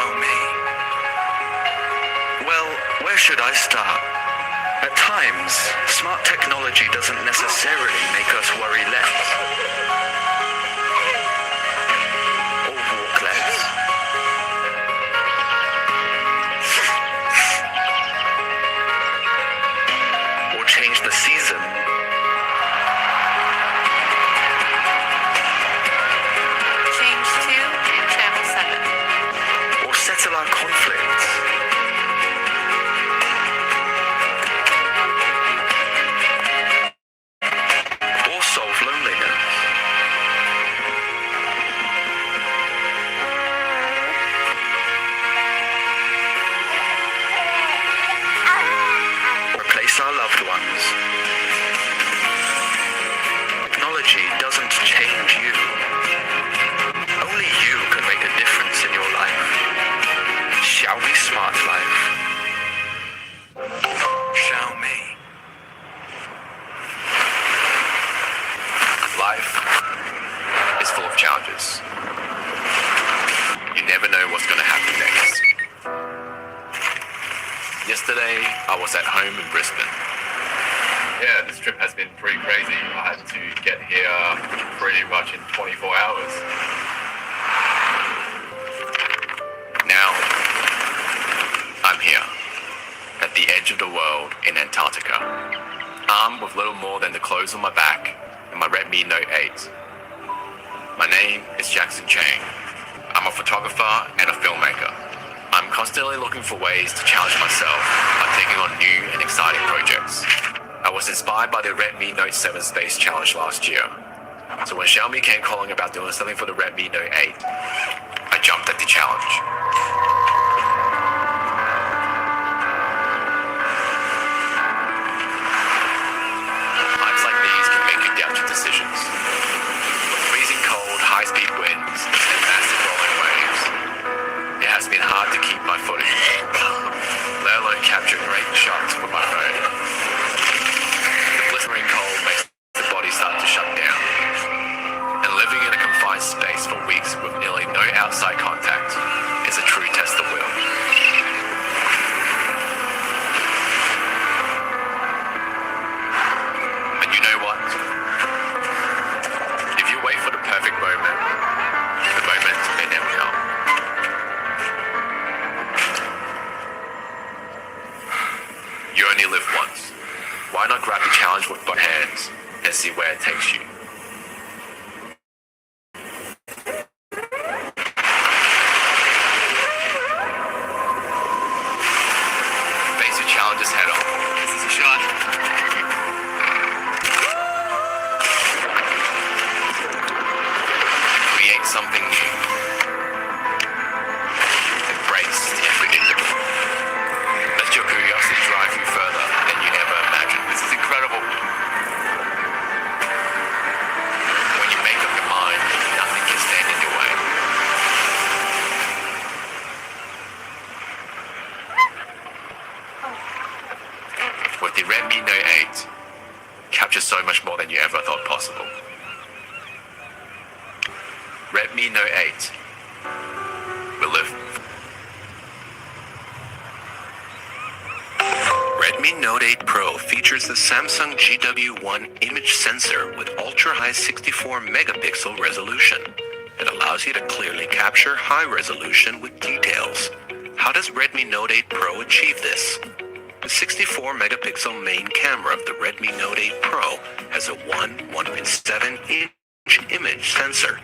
Xiaomi. Well, where should I start? At times, smart technology doesn't necessarily make us worry less. Or walk less. Or change the season. Change to Channel 7. Or settle our conflicts. Or solve loneliness. Replace our loved ones. Technology doesn't change you. Only you can make a difference in your life. Xiaomi Smart Life. Xiaomi. Life is full of challenges. You never know what's going to happen next. Yesterday, I was at home in Brisbane. Yeah, this trip has been pretty crazy. I had to get here pretty much in 24 hours. Now, I'm here, at the edge of the world in Antarctica, armed with little more than the clothes on my back and my Redmi Note 8. My name is Jackson Chang. I'm a photographer and a filmmaker. I'm constantly looking for ways to challenge myself by taking on new and exciting projects. I was inspired by the Redmi Note 7 Space Challenge last year. So when Xiaomi came calling about doing something for the Redmi Note 8, I jumped at the challenge. Times like these can make you doubt your decisions. With freezing cold, high-speed winds, and massive rolling waves, it has been hard to keep my footing, let alone capture great shots with my phone. The blistering cold makes the body start to shut down, and living in a confined space for weeks with nearly no outside contact is a true test of will. And you know what? If you wait for the perfect moment, the moment may never come. You only live once. Why not grab the challenge with both hands and see where it takes you? Face your challenges head on. This is a shot. Create something new. Embrace the unpredictable. Let your curiosity drive you further than you ever imagined. This is incredible. When you make up your mind, nothing can stand in your way. With the Redmi Note 8, capture so much more than you ever thought possible. Redmi Note 8 will live. Redmi Note 8 Pro features the Samsung GW1 image sensor with ultra-high 64 megapixel resolution. It allows you to clearly capture high resolution with details. How does Redmi Note 8 Pro achieve this? The 64 megapixel main camera of the Redmi Note 8 Pro has a 1.7-inch image sensor.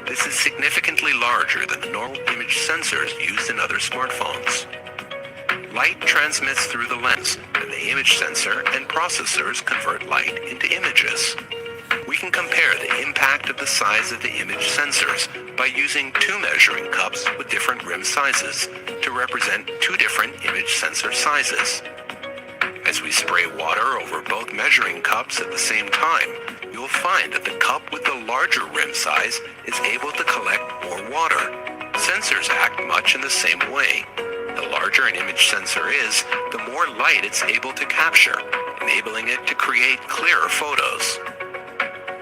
This is significantly larger than the normal image sensors used in other smartphones. Light transmits through the lens, and the image sensor and processors convert light into images. We can compare the impact of the size of the image sensors by using two measuring cups with different rim sizes to represent two different image sensor sizes. As we spray water over both measuring cups at the same time, you'll find that the cup with the larger rim size is able to collect more water. Sensors act much in the same way. The larger an image sensor is, the more light it's able to capture, enabling it to create clearer photos.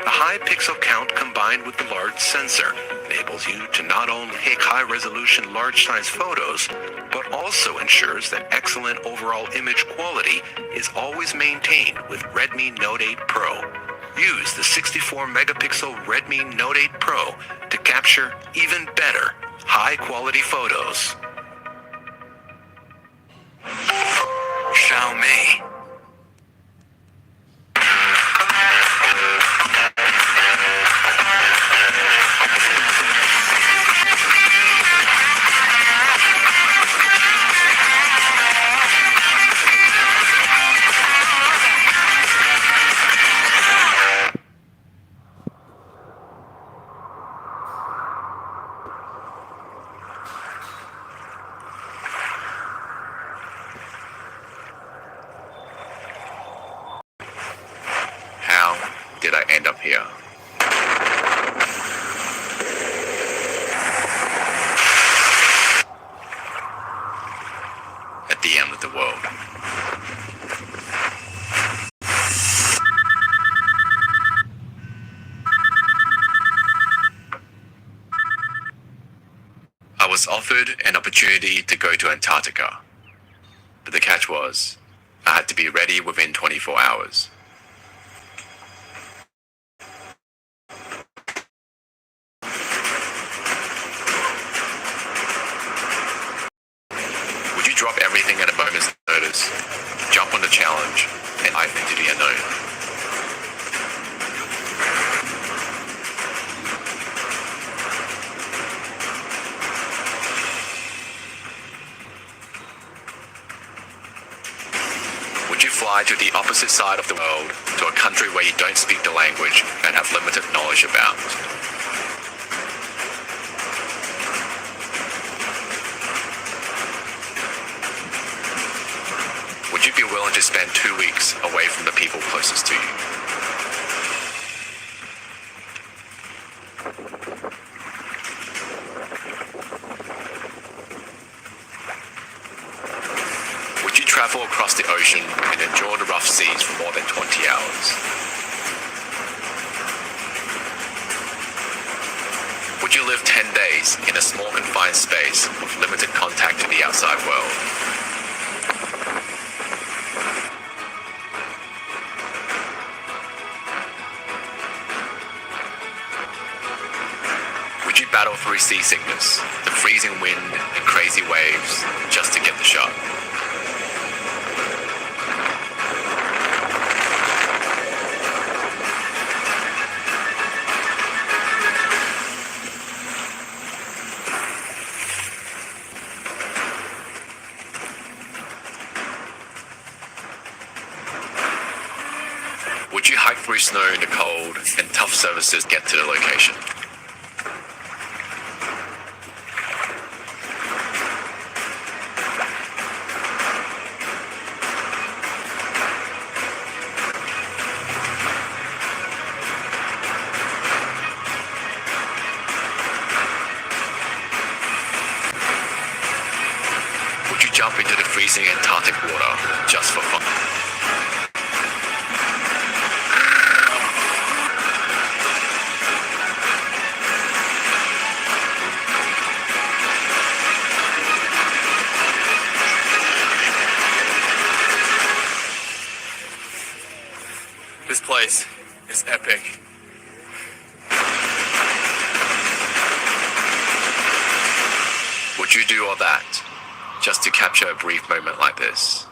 The high pixel count combined with the large sensor enables you to not only take high-resolution large-size photos, but also ensures that excellent overall image quality is always maintained with Redmi Note 8 Pro. Use the 64-megapixel Redmi Note 8 Pro to capture even better, high-quality photos. Xiaomi. How did I end up here? At the end of the world. I was offered an opportunity to go to Antarctica, but the catch was, I had to be ready within 24 hours. Would you drop everything at a moment's notice, jump on the challenge, and dive into the unknown? Would you fly to the opposite side of the world, to a country where you don't speak the language and have limited knowledge about? Would you be willing to spend 2 weeks away from the people closest to you? Would you travel across the ocean and endure the rough seas for more than 20 hours? Would you live 10 days in a small confined space with limited contact to the outside world? Would you battle through seasickness, the freezing wind and crazy waves just to get the shot? Would you hike through snow in the cold and tough surfaces to get to the location? Would you jump into the freezing Antarctic water just for fun? This place is epic. Would you do all that just to capture a brief moment like this?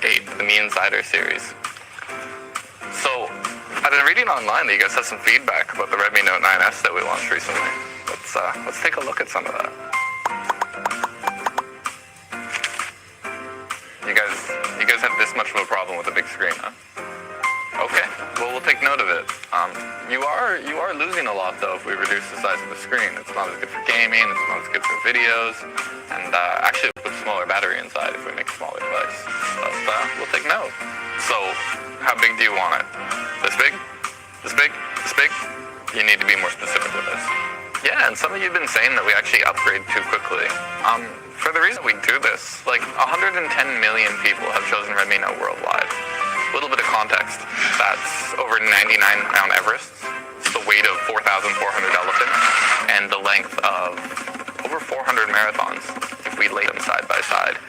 8, the Mi Insider series. So, I've been reading online that you guys have some feedback about the Redmi Note 9S that we launched recently. Let's take a look at some of that. You guys have this much of a problem with a big screen, huh? Okay, well, we'll take note of it. You are losing a lot, though, if we reduce the size of the screen. It's not as good for gaming, it's not as good for videos, and actually we'll put a smaller battery inside if we make a smaller device. But we'll take note. So, how big do you want it? This big? This big? This big? You need to be more specific with this. Yeah, and some of you have been saying that we actually upgrade too quickly. For the reason we do this, like 110 million people have chosen Redmi Note worldwide. A little bit of context, that's over 99-pound Everests, it's the weight of 4,400 elephants, and the length of over 400 marathons if we lay them side by side.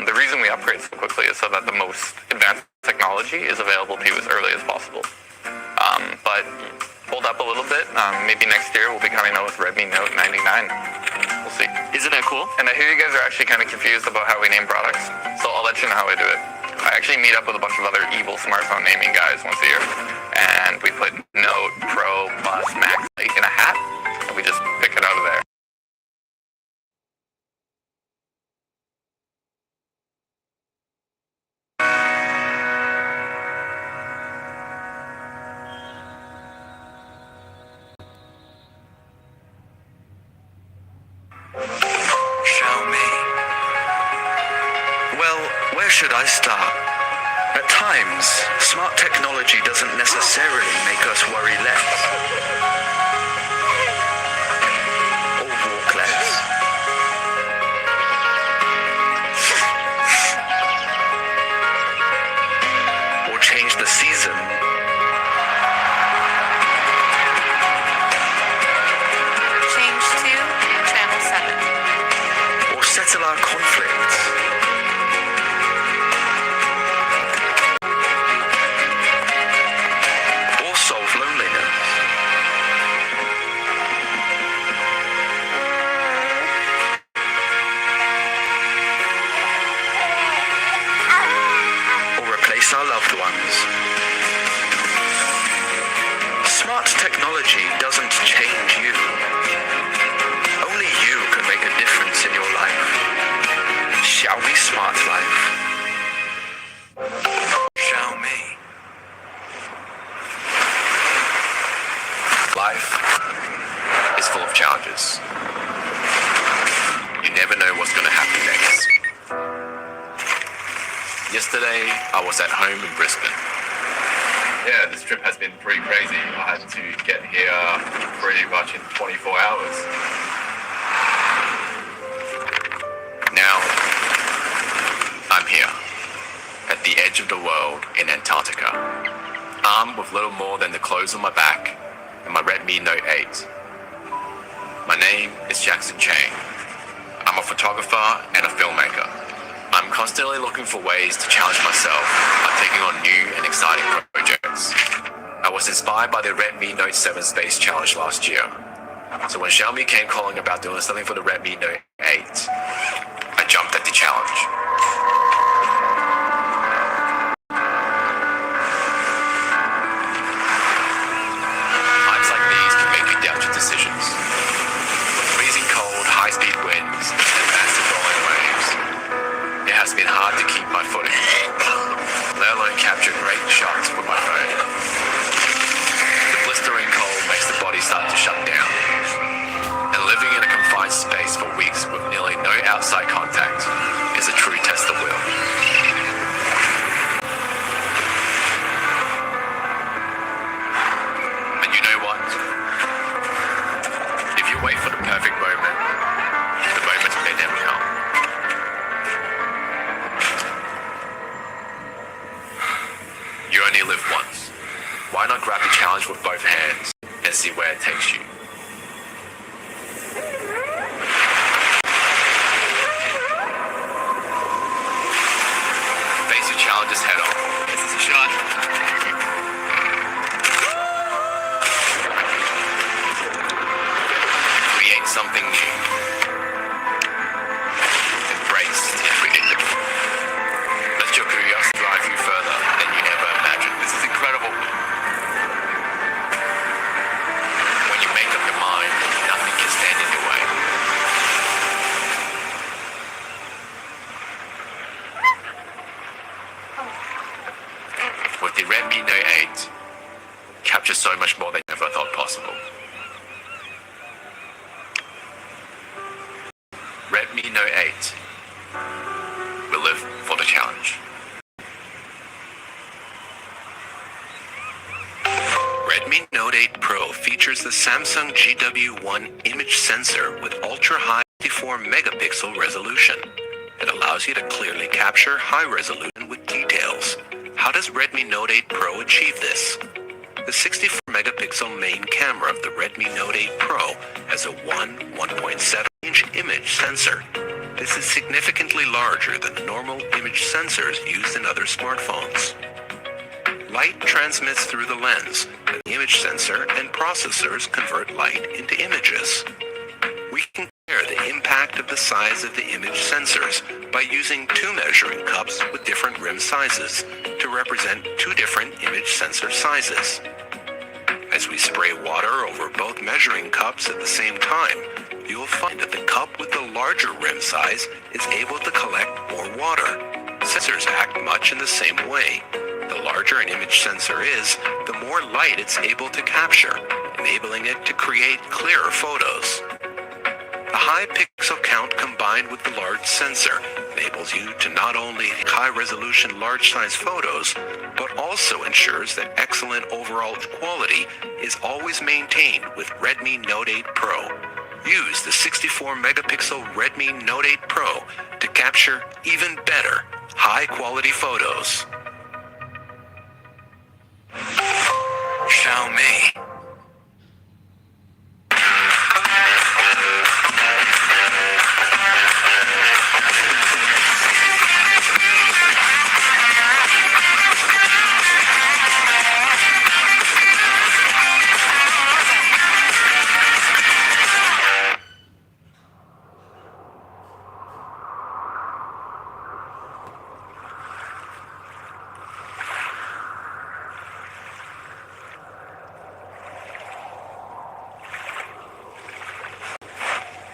The reason we upgrade so quickly is so that the most advanced technology is available to you as early as possible. But hold up a little bit, maybe next year we'll be coming out with Redmi Note 99. We'll see. Isn't that cool? And I hear you guys are actually kind of confused about how we name products, so I'll let you know how I do it. I actually meet up with a bunch of other evil smartphone naming guys once a year, and we put Note, Pro, Plus, Max in a hat, and we just pick it out of there. Xiaomi. Well, where should I start? At times, smart technology doesn't necessarily make us worry less. Or walk less. Or change the season. Change to channel 7. Or settle our conflicts. Or solve loneliness. Or replace our loved ones. Smart technology doesn't change you. Only you can make a difference in your life. Xiaomi Smart Life. Xiaomi. Life is full of challenges. You never know what's going to happen next. Yesterday, I was at home in Brisbane. Yeah, this trip has been pretty crazy. I had to get here pretty much in 24 hours. Now, I'm here, at the edge of the world in Antarctica, armed with little more than the clothes on my back and my Redmi Note 8. My name is Jackson Chang. I'm a photographer and a filmmaker. I'm constantly looking for ways to challenge myself by taking on new and exciting projects. I was inspired by the Redmi Note 7 Space Challenge last year. So when Xiaomi came calling about doing something for the Redmi Note 8, I jumped at the challenge. Times like these can make you doubt your decisions. With freezing cold, high-speed winds, and massive rolling waves, it has been hard to keep my footing, let alone capture great shots with my phone. The blistering cold makes the body start to shut down, and living in a confined space for weeks with nearly no outside contact is a true test of will. And you know what? If you wait for the perfect moment, the moments may never come. You only live once. Why not grab the challenge with both hands and see where it takes you? Face your challenges head on. This is a shot. Create something new. Embrace the unpredictable. Let your curiosity The Redmi Note 8 captures so much more than I ever thought possible. Redmi Note 8 will live for the challenge. Redmi Note 8 Pro features the Samsung GW1 image sensor with ultra-high 54-megapixel resolution. It allows you to clearly capture high resolution with details. How does Redmi Note 8 Pro achieve this? The 64-megapixel main camera of the Redmi Note 8 Pro has a 1.7-inch image sensor. This is significantly larger than the normal image sensors used in other smartphones. Light transmits through the lens, and the image sensor and processors convert light into images. We can compare the impact of the size of the image sensors by using two measuring cups with different rim sizes to represent two different image sensor sizes. As we spray water over both measuring cups at the same time, you will find that the cup with the larger rim size is able to collect more water. Sensors act much in the same way. The larger an image sensor is, the more light it's able to capture, enabling it to create clearer photos. The high pixel count combined with the large sensor enables you to not only take high-resolution large-size photos, but also ensures that excellent overall quality is always maintained with Redmi Note 8 Pro. Use the 64-megapixel Redmi Note 8 Pro to capture even better, high-quality photos. Xiaomi.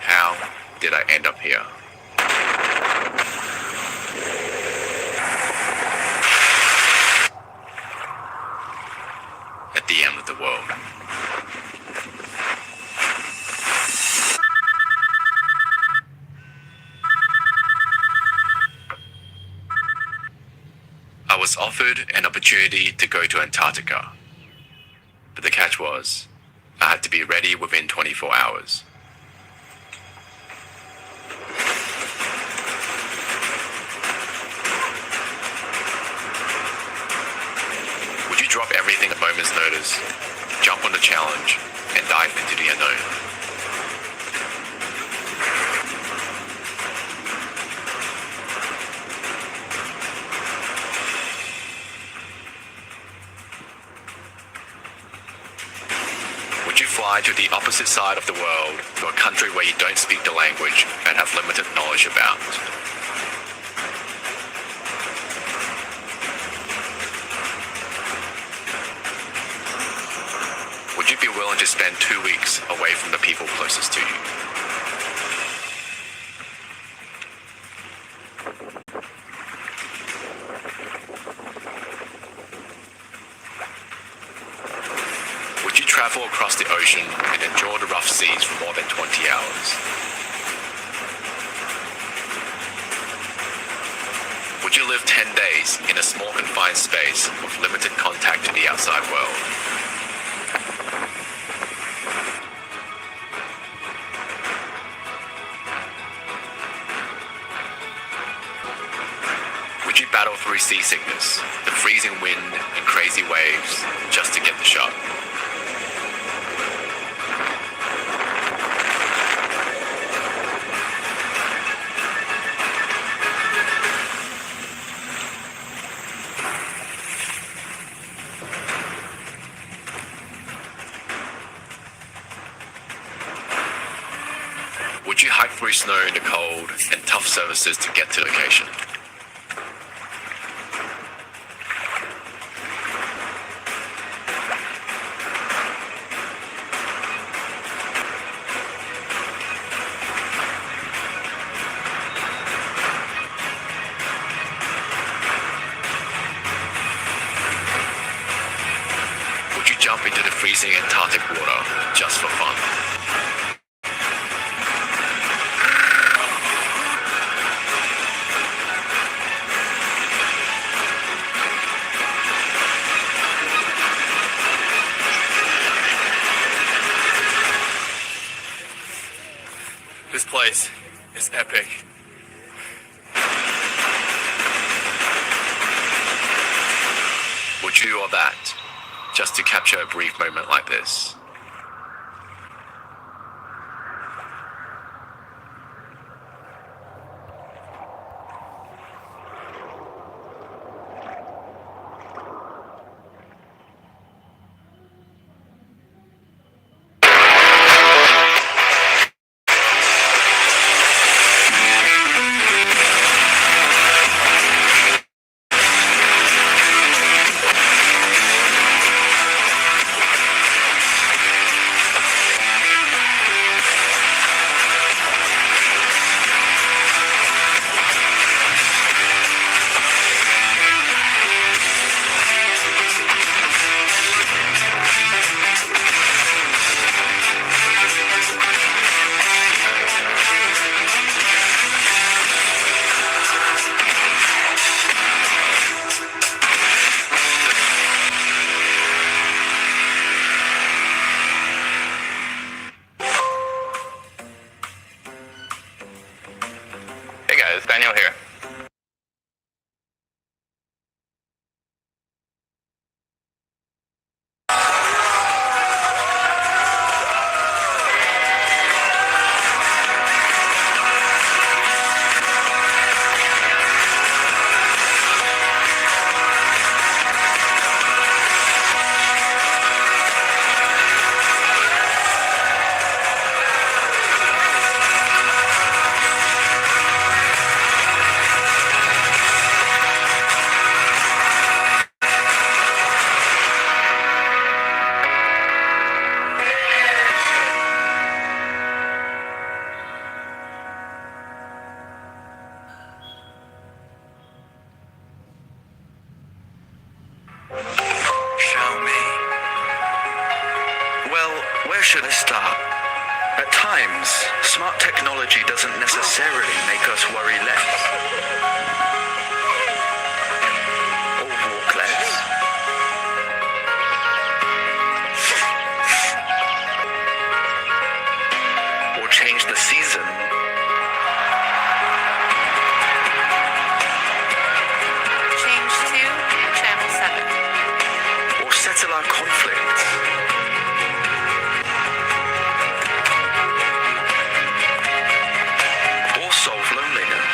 How did I end up here? At the end of the world. I was offered an opportunity to go to Antarctica, but the catch was, I had to be ready within 24 hours. Would you drop everything at a moment's notice, jump on the challenge, and dive into the unknown? Would you fly to the opposite side of the world, to a country where you don't speak the language and have limited knowledge about? Would you be willing to spend 2 weeks away from the people closest to you? Would you travel across the ocean and endure the rough seas for more than 20 hours? Would you live 10 days in a small confined space with limited contact to the outside world? Would you battle through seasickness, the freezing wind and crazy waves just to get the shot? Would you hike through snow in the cold and tough surfaces to get to the location? jump into the freezing Antarctic water just for fun. This place is epic. Would you do all that just to capture a brief moment like this? Hey guys, Daniel here. Xiaomi. Well, where should I start? At times, smart technology doesn't necessarily make us worry less. Or walk less. Or change the season. Change to channel 7. Or settle our conflicts. Or solve loneliness.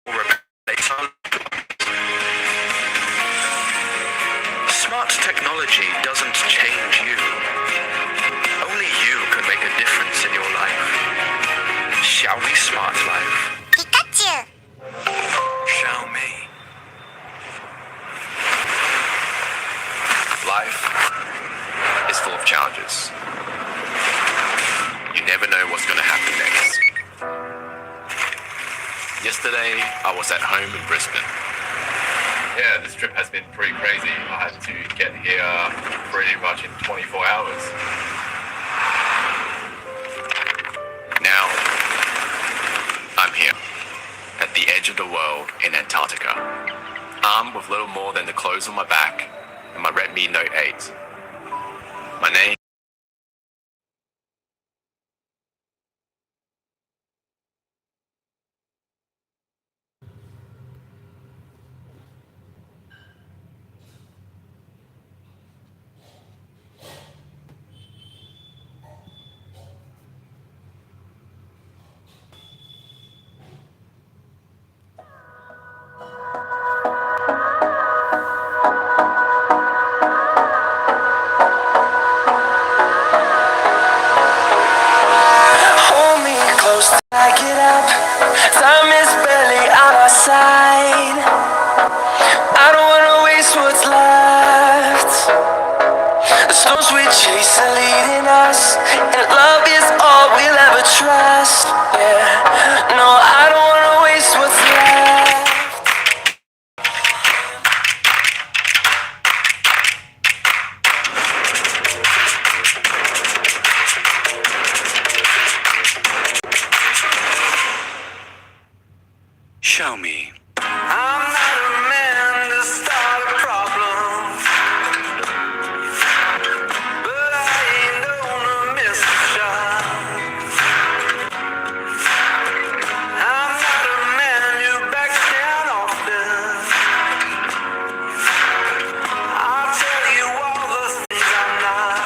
Or replace our smart technology doesn't change you. Only you can make a difference in your life. Xiaomi Smart Life. Pikachu! Xiaomi. Life is full of challenges. You never know what's going to happen next. Yesterday, I was at home in Brisbane. Yeah, this trip has been pretty crazy. I had to get here pretty much in 24 hours. Now, I'm here, at the edge of the world in Antarctica, armed with little more than the clothes on my back and my Redmi Note 8. My name Hold me close till I get up. Time is barely on our side. I don't wanna waste what's left. The storms we chase are leading us, and love is all we'll ever trust. Yeah, no, I don't wanna waste what's left. Xiaomi. I'm not a man to start a problem, but I ain't gonna miss a shot. I'm not a man who backs down often. I'll tell you all the things I'm not.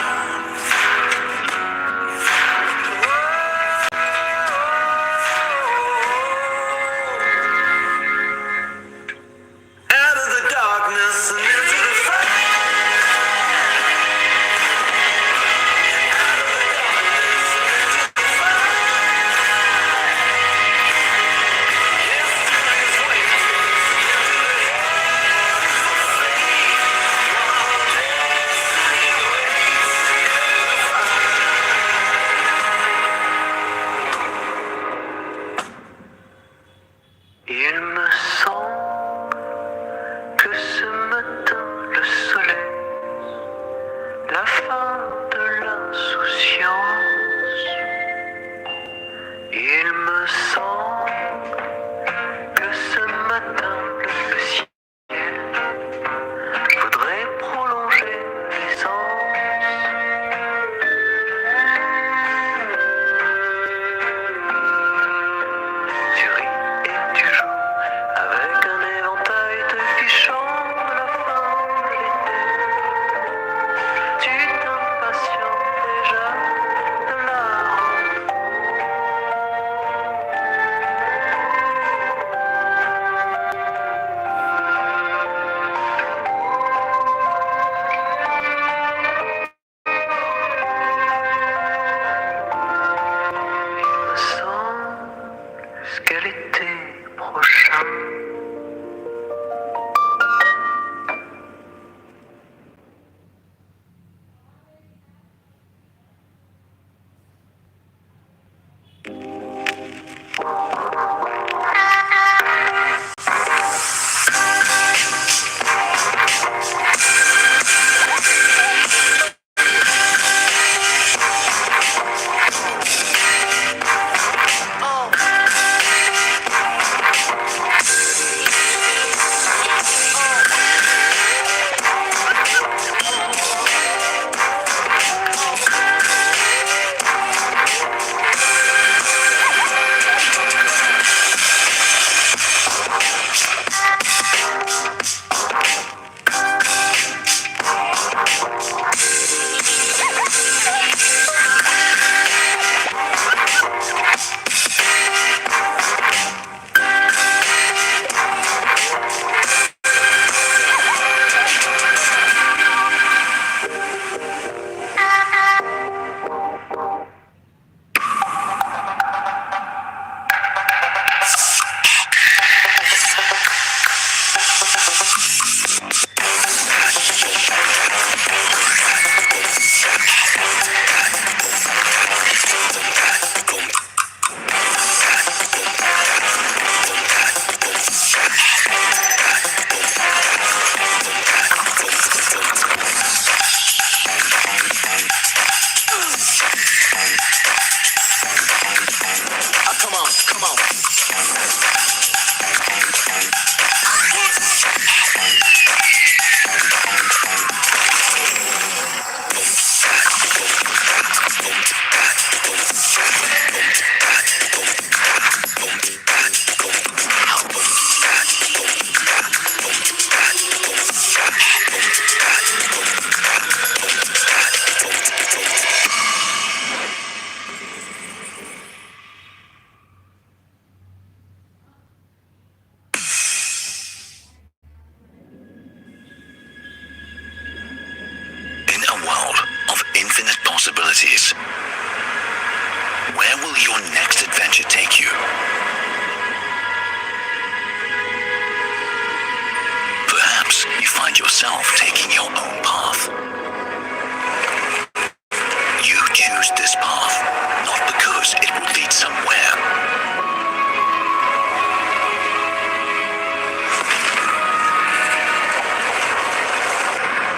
knows it will lead somewhere.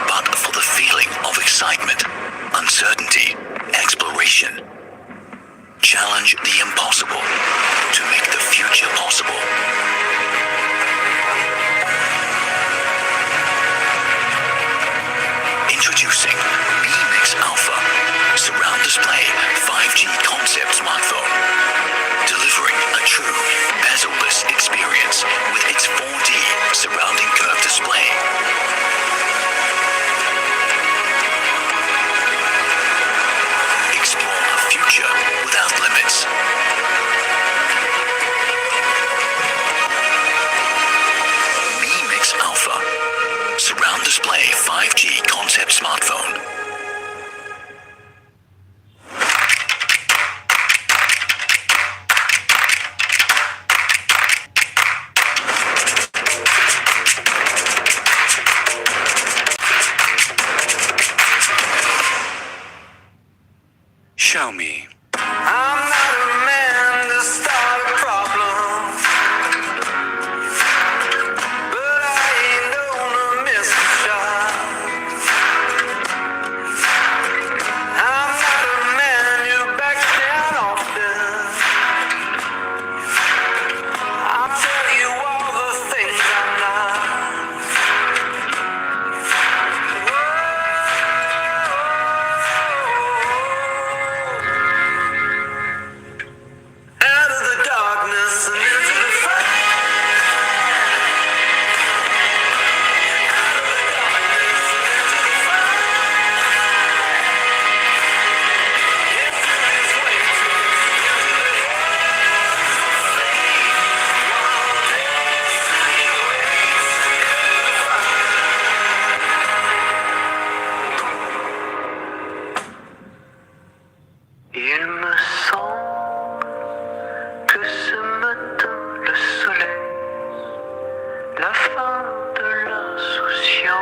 But for the feeling of excitement, uncertainty, exploration, challenge the impossible to make the future possible. Introducing Mi Mix Alpha, surround display 5G concept smartphone, delivering a true bezel-less experience with its 4D surrounding curved display. Explore a future without limits. Mi Mix Alpha, surround display 5G concept smartphone. Xiaomi. I'm not a man to start a problem, but I ain't known to miss a shot. I'm not a man who backs down often. I'll tell you all the things I'm not. Out of the darkness and into the fire. Out of the darkness and into the fire. Into this wasteland, into the Il me semble que ce matin le soleil, la fin de l'insouciance.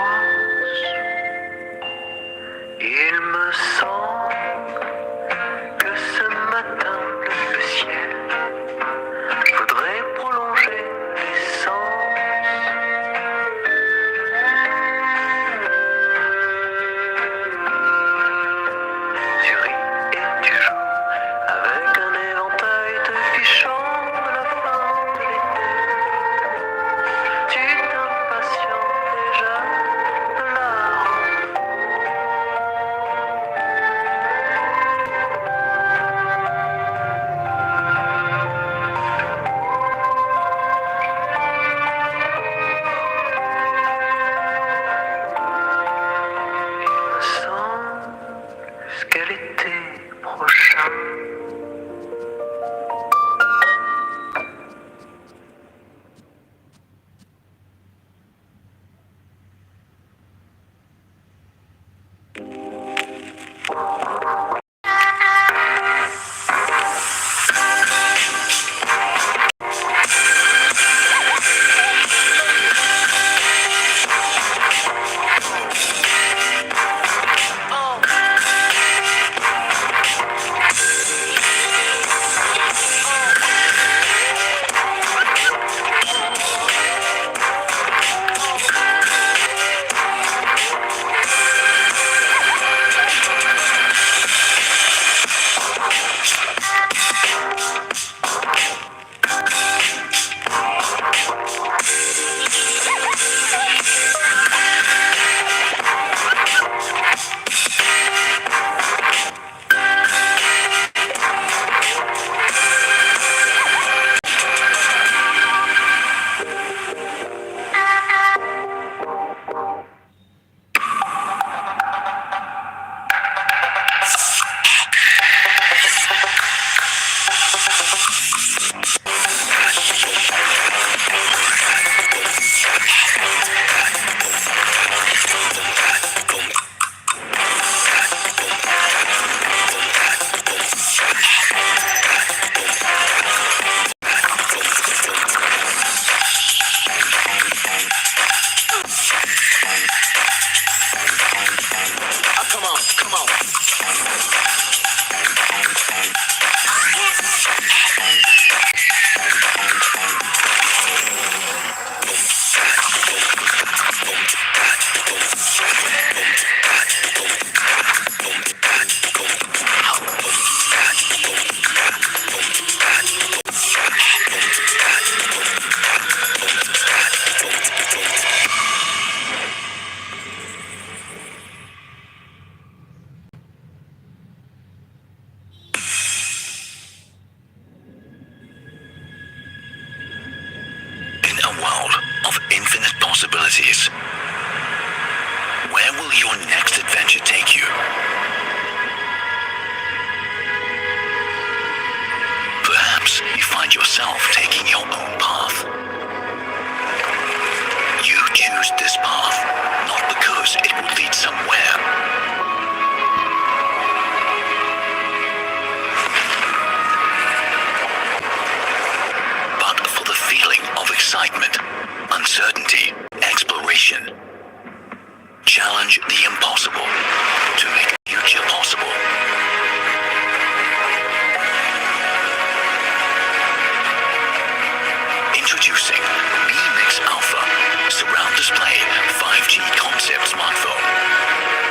Il me semble que ce matin le ciel voudrait prolonger l'essence. Tu ris et tu joues avec un éventail te fichant de la fin de l'été. Tu t'impatientes déjà de la semble jusqu'à l'été prochain. infinite possibilities. Where will your next adventure take you? Perhaps you find yourself taking your own path. You choose this path, not because it will lead somewhere, but for the feeling of excitement, uncertainty, exploration. Challenge the impossible to make a future possible. Introducing Mi Mix Alpha Surround Display 5G concept smartphone.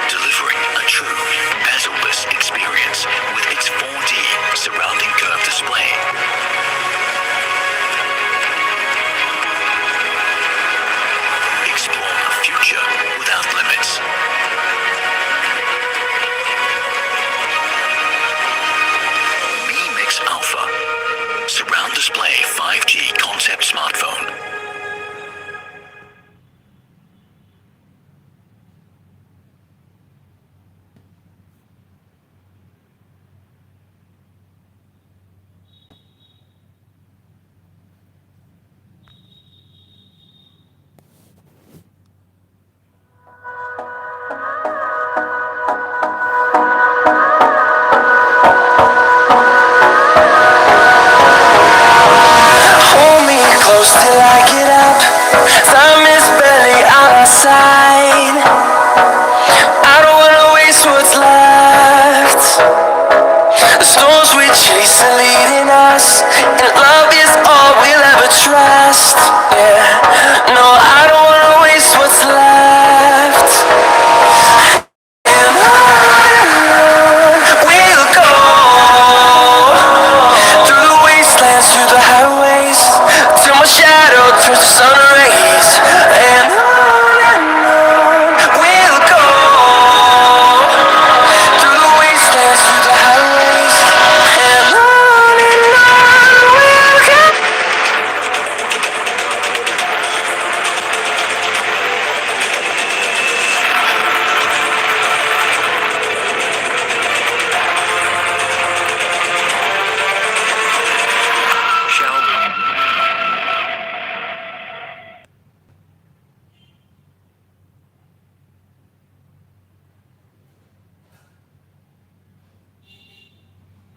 Delivering a true bezel-less experience with its 4D surrounding curved display. Explore a future without limits. Mi Mix Alpha Surround Display 5G concept smartphone. Hold me close till I get up. Time is barely on our side. I don't wanna waste what's left. The storms we chase are leading us, and love is all we'll ever trust. Yeah, no, I don't wanna waste what's left. And on we'll go, through the wastelands, through the highways, till my shadow turns to sun rays. And on we'll go, through the wastelands, through the highways, and on we'll go. Xiaomi.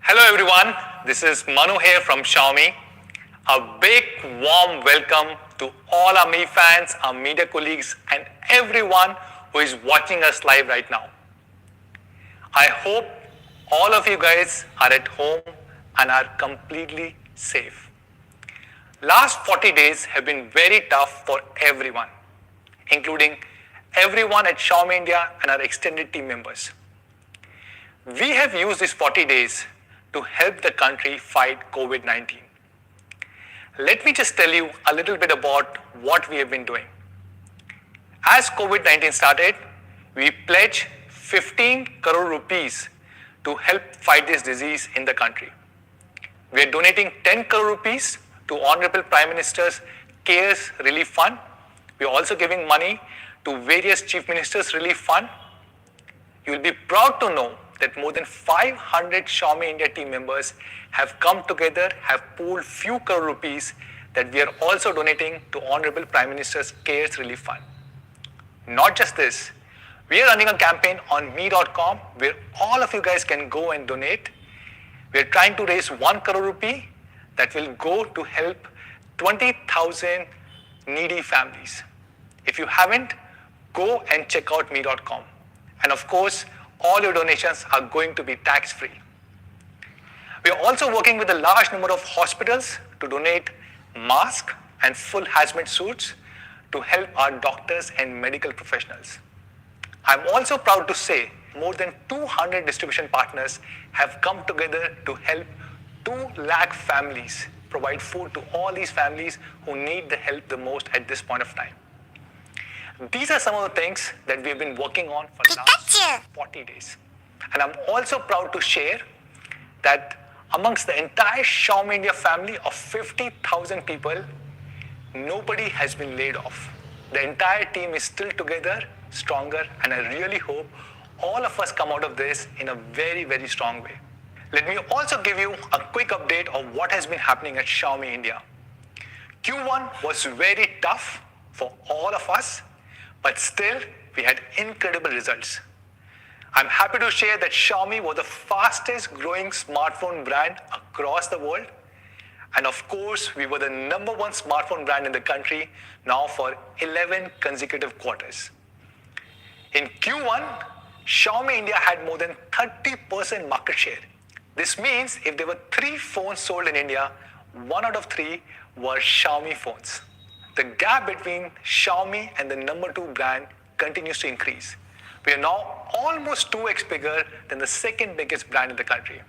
Hello everyone, this is Manu here from Xiaomi. A big warm welcome to all our Mi fans, our media colleagues and everyone who is watching us live right now. I hope all of you guys are at home and are completely safe. Last 40 days have been very tough for everyone, including everyone at Xiaomi India and our extended team members. We have used these 40 days to help the country fight COVID-19. Let me just tell you a little bit about what we have been doing. As COVID-19 started, we pledged 15 crore rupees to help fight this disease in the country. We are donating 10 crore rupees to Honorable Prime Minister's CARES Relief Fund. We are also giving money to various Chief Ministers Relief Fund. You will be proud to know that more than 500 Xiaomi India team members have come together, have pooled few crore rupees that we are also donating to Honorable Prime Minister's CARES Relief Fund. Not just this, we are running a campaign on me.com where all of you guys can go and donate. We are trying to raise 1 crore rupee that will go to help 20,000 needy families. If you haven't, go and check out me.com. And of course, all your donations are going to be tax-free. We are also working with a large number of hospitals to donate masks and full hazmat suits to help our doctors and medical professionals. I'm also proud to say more than 200 distribution partners have come together to help 2 lakh families, provide food to all these families who need the help the most at this point of time. These are some of the things that we have been working on for the last 40 days. And I'm also proud to share that amongst the entire Xiaomi India family of 50,000 people, nobody has been laid off. The entire team is still together, stronger, and I really hope all of us come out of this in a very, very strong way. Let me also give you a quick update of what has been happening at Xiaomi India. Q1 was very tough for all of us, but still we had incredible results. I'm happy to share that Xiaomi was the fastest growing smartphone brand across the world. And of course, we were the number one smartphone brand in the country now for 11 consecutive quarters. In Q1, Xiaomi India had more than 30% market share. This means if there were 3 phones sold in India, 1 out of 3 were Xiaomi phones. The gap between Xiaomi and the number 2 brand continues to increase. We are now almost 2x bigger than the second biggest brand in the country.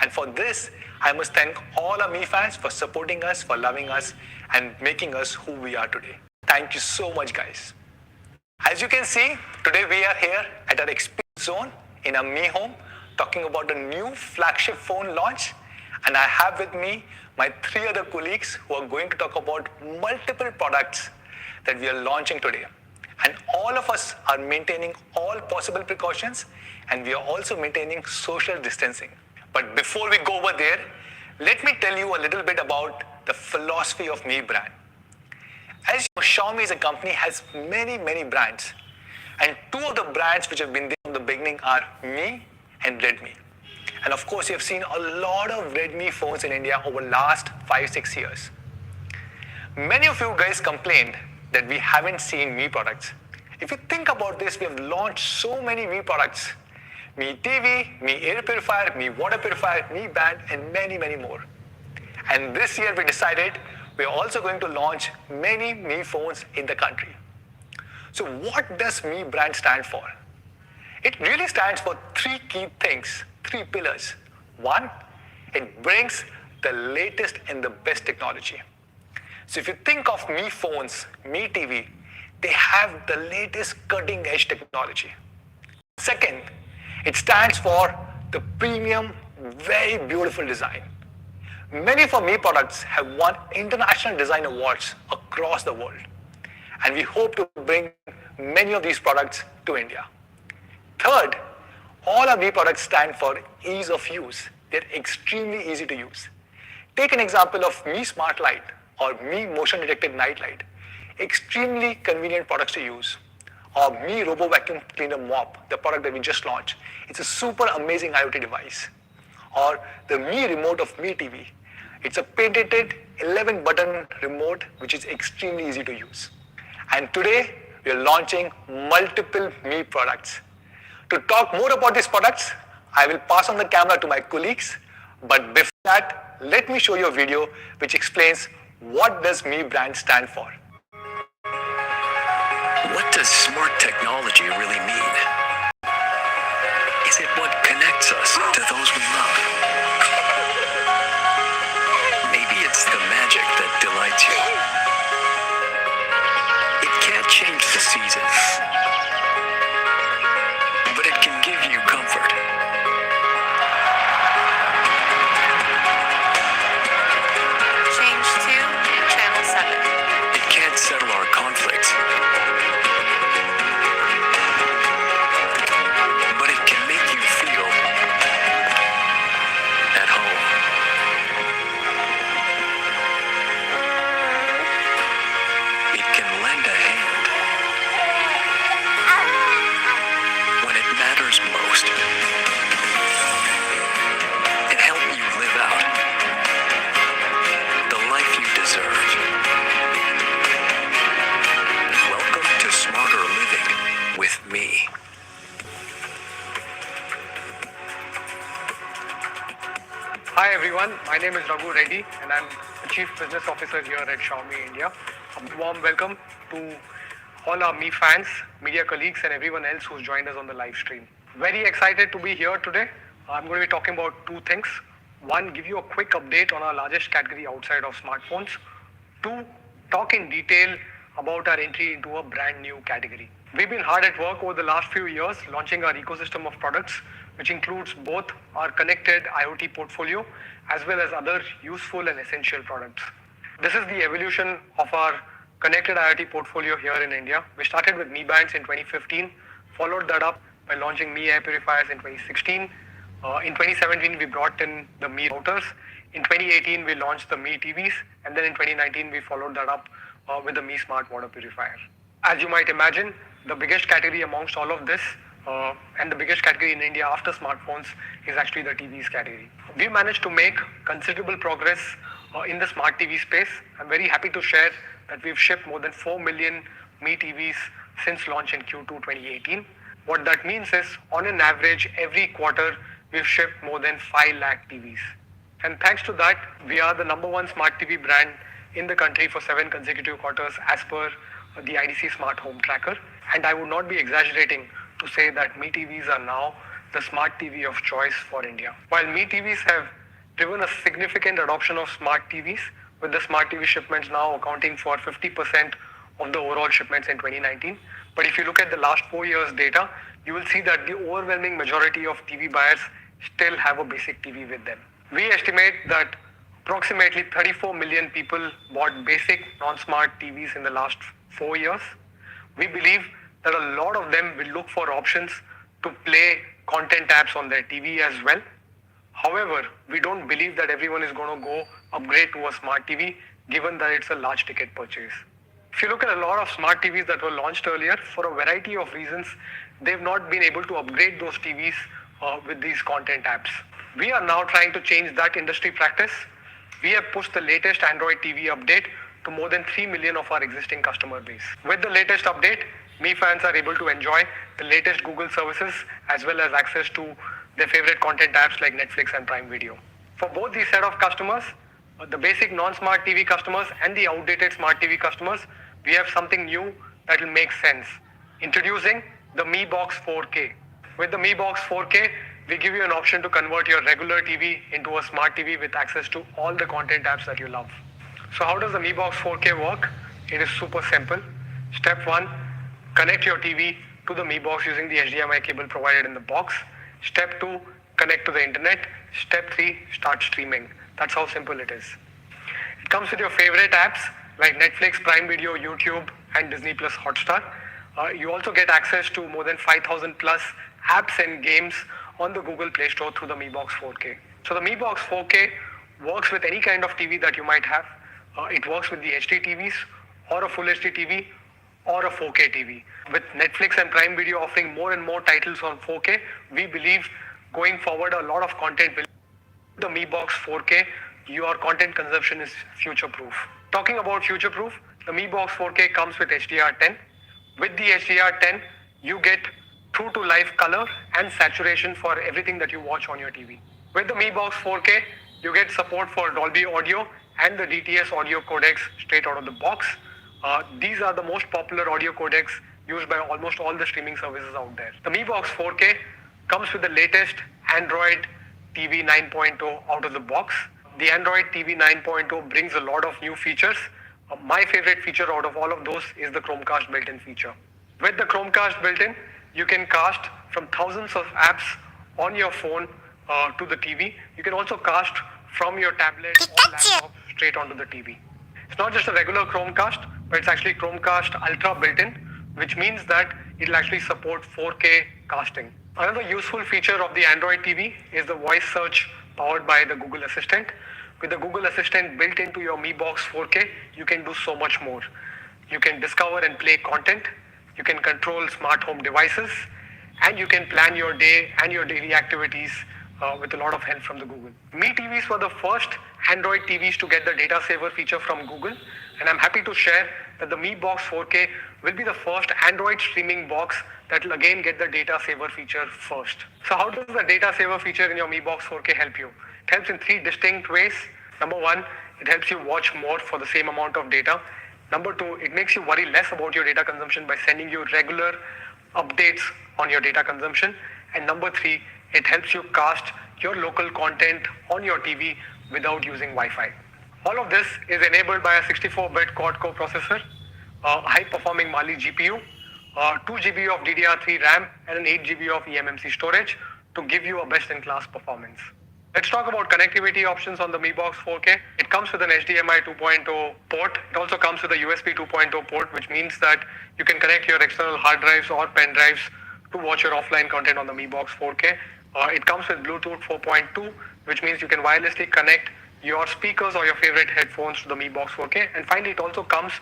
And for this, I must thank all our Mi fans for supporting us, for loving us, and making us who we are today. Thank you so much, guys. As you can see, today we are here at our experience zone in our Mi home, talking about a new flagship phone launch. And I have with me my 3 other colleagues who are going to talk about multiple products that we are launching today. And all of us are maintaining all possible precautions, and we are also maintaining social distancing. But before we go over there, let me tell you a little bit about the philosophy of Mi brand. As you know, Xiaomi as a company has many, many brands. And 2 of the brands which have been there from the beginning are Mi and Redmi. And of course, you have seen a lot of Redmi phones in India over the last 5-6 years. Many of you guys complained that we haven't seen Mi products. If you think about this, we have launched so many Mi products. Mi TV, Mi air purifier, Mi water purifier, Mi band, and many, many more. And this year we decided we are also going to launch many Mi phones in the country. So what does Mi brand stand for? It really stands for 3 key things, 3 pillars. 1, it brings the latest and the best technology. So if you think of Mi phones, Mi TV, they have the latest cutting edge technology. Second, it stands for the premium, very beautiful design. Many of our Mi products have won international design awards across the world. And we hope to bring many of these products to India. Third, all our Mi products stand for ease of use. They're extremely easy to use. Take an example of Mi Smart Light or Mi Motion Detected Night Light. Extremely convenient products to use. Or Mi Robo Vacuum Cleaner Mop, the product that we just launched. It's a super amazing IoT device. Or the Mi Remote of Mi TV. It's a patented 11-button remote which is extremely easy to use. And today, we are launching multiple Mi products. To talk more about these products, I will pass on the camera to my colleagues. But before that, let me show you a video which explains what does Mi brand stand for. What does smart technology really mean? Is it what connects us to those we love? Maybe it's the magic that delights you. It can't change the seasons, but it can give you comfort. Change to channel 7. It can't settle our conflicts, but it can make you feel at home. It can lend a hand when it matters most, and help you live out the life you deserve. Welcome to Smarter Living with me. Hi everyone, my name is Raghu Reddy and I'm the Chief Business Officer here at Xiaomi India. A warm welcome to all our Mi fans, media colleagues and everyone else who's joined us on the live stream. Very excited to be here today. I'm going to be talking about 2 things. 1, give you a quick update on our largest category outside of smartphones. 2, talk in detail about our entry into a brand new category. We've been hard at work over the last few years launching our ecosystem of products, which includes both our connected IoT portfolio as well as other useful and essential products. This is the evolution of our connected IoT portfolio here in India. We started with Mi Bands in 2015, followed that up by launching Mi Air Purifiers in 2016. In 2017, we brought in the Mi routers. In 2018, we launched the Mi TVs, and then in 2019, we followed that up with the Mi Smart Water Purifier. As you might imagine, the biggest category amongst all of this, and the biggest category in India after smartphones, is actually the TVs category. We managed to make considerable progress in the smart TV space. I'm very happy to share that we've shipped more than 4 million Mi TVs since launch in Q2 2018. What that means is, on an average, every quarter, we've shipped more than 5 lakh TVs. And thanks to that, we are the number one smart TV brand in the country for 7 consecutive quarters as per the IDC Smart Home Tracker. And I would not be exaggerating to say that Mi TVs are now the smart TV of choice for India. While Mi TVs have driven a significant adoption of smart TVs, with the smart TV shipments now accounting for 50% of the overall shipments in 2019. But if you look at the last 4 years data, you will see that the overwhelming majority of TV buyers still have a basic TV with them. We estimate that approximately 34 million people bought basic non-smart TVs in the last 4 years. We believe that a lot of them will look for options to play content apps on their TV as well. However, we don't believe that everyone is going to go upgrade to a smart TV, given that it's a large ticket purchase. If you look at a lot of smart TVs that were launched earlier, for a variety of reasons, they've not been able to upgrade those TVs with these content apps. We are now trying to change that industry practice. We have pushed the latest Android TV update to more than 3 million of our existing customer base. With the latest update, Mi fans are able to enjoy the latest Google services as well as access to their favorite content apps like Netflix and Prime Video. For both these set of customers, the basic non-smart TV customers and the outdated smart TV customers, we have something new that will make sense. Introducing the Mi Box 4K. With the Mi Box 4K, we give you an option to convert your regular TV into a smart TV with access to all the content apps that you love. So how does the Mi Box 4K work? It is super simple. Step 1, connect your TV to the Mi Box using the HDMI cable provided in the box. Step 2, connect to the internet. Step 3, start streaming. That's how simple it is. It comes with your favorite apps like Netflix, Prime Video, YouTube, and Disney Plus Hotstar. You also get access to more than 5,000 plus apps and games on the Google Play Store through the Mi Box 4K. So the Mi Box 4K works with any kind of TV that you might have. It works with the HD TVs or a Full HD TV or a 4K TV. With Netflix and Prime Video offering more and more titles on 4K, we believe going forward a lot of content will. The Mi Box 4K, your content consumption is future-proof. Talking about future-proof, the Mi Box 4K comes with HDR10. With the HDR10, you get true to life color and saturation for everything that you watch on your TV. With the Mi Box 4K, you get support for Dolby Audio and the DTS audio codecs straight out of the box. These are the most popular audio codecs used by almost all the streaming services out there. The Mi Box 4K comes with the latest Android TV 9.0 out of the box. The Android TV 9.0 brings a lot of new features. My favorite feature out of all of those is the Chromecast built-in feature. With the Chromecast built-in, you can cast from thousands of apps on your phone to the TV. You can also cast from your tablet or laptop straight onto the TV. It's not just a regular Chromecast, but it's actually Chromecast Ultra built-in, which means that it'll actually support 4K casting. Another useful feature of the Android TV is the voice search powered by the Google Assistant. With the Google Assistant built into your Mi Box 4K, you can do so much more. You can discover and play content, you can control smart home devices, and you can plan your day and your daily activities with a lot of help from the Google. Mi TVs were the first Android TVs to get the data saver feature from Google, and I'm happy to share that the Mi Box 4K will be the first Android streaming box that will again get the data saver feature first. So how does the data saver feature in your Mi Box 4K help you? It helps in 3 distinct ways. Number 1, it helps you watch more for the same amount of data. Number 2, it makes you worry less about your data consumption by sending you regular updates on your data consumption. And number 3, it helps you cast your local content on your TV without using Wi-Fi. All of this is enabled by a 64-bit quad-core processor, a high-performing Mali GPU, 2 GB of DDR3 RAM, and an 8 GB of eMMC storage to give you a best-in-class performance. Let's talk about connectivity options on the Mi Box 4K. It comes with an HDMI 2.0 port. It also comes with a USB 2.0 port, which means that you can connect your external hard drives or pen drives to watch your offline content on the Mi Box 4K. It comes with Bluetooth 4.2, which means you can wirelessly connect your speakers or your favorite headphones to the Mi Box 4K. And finally, it also comes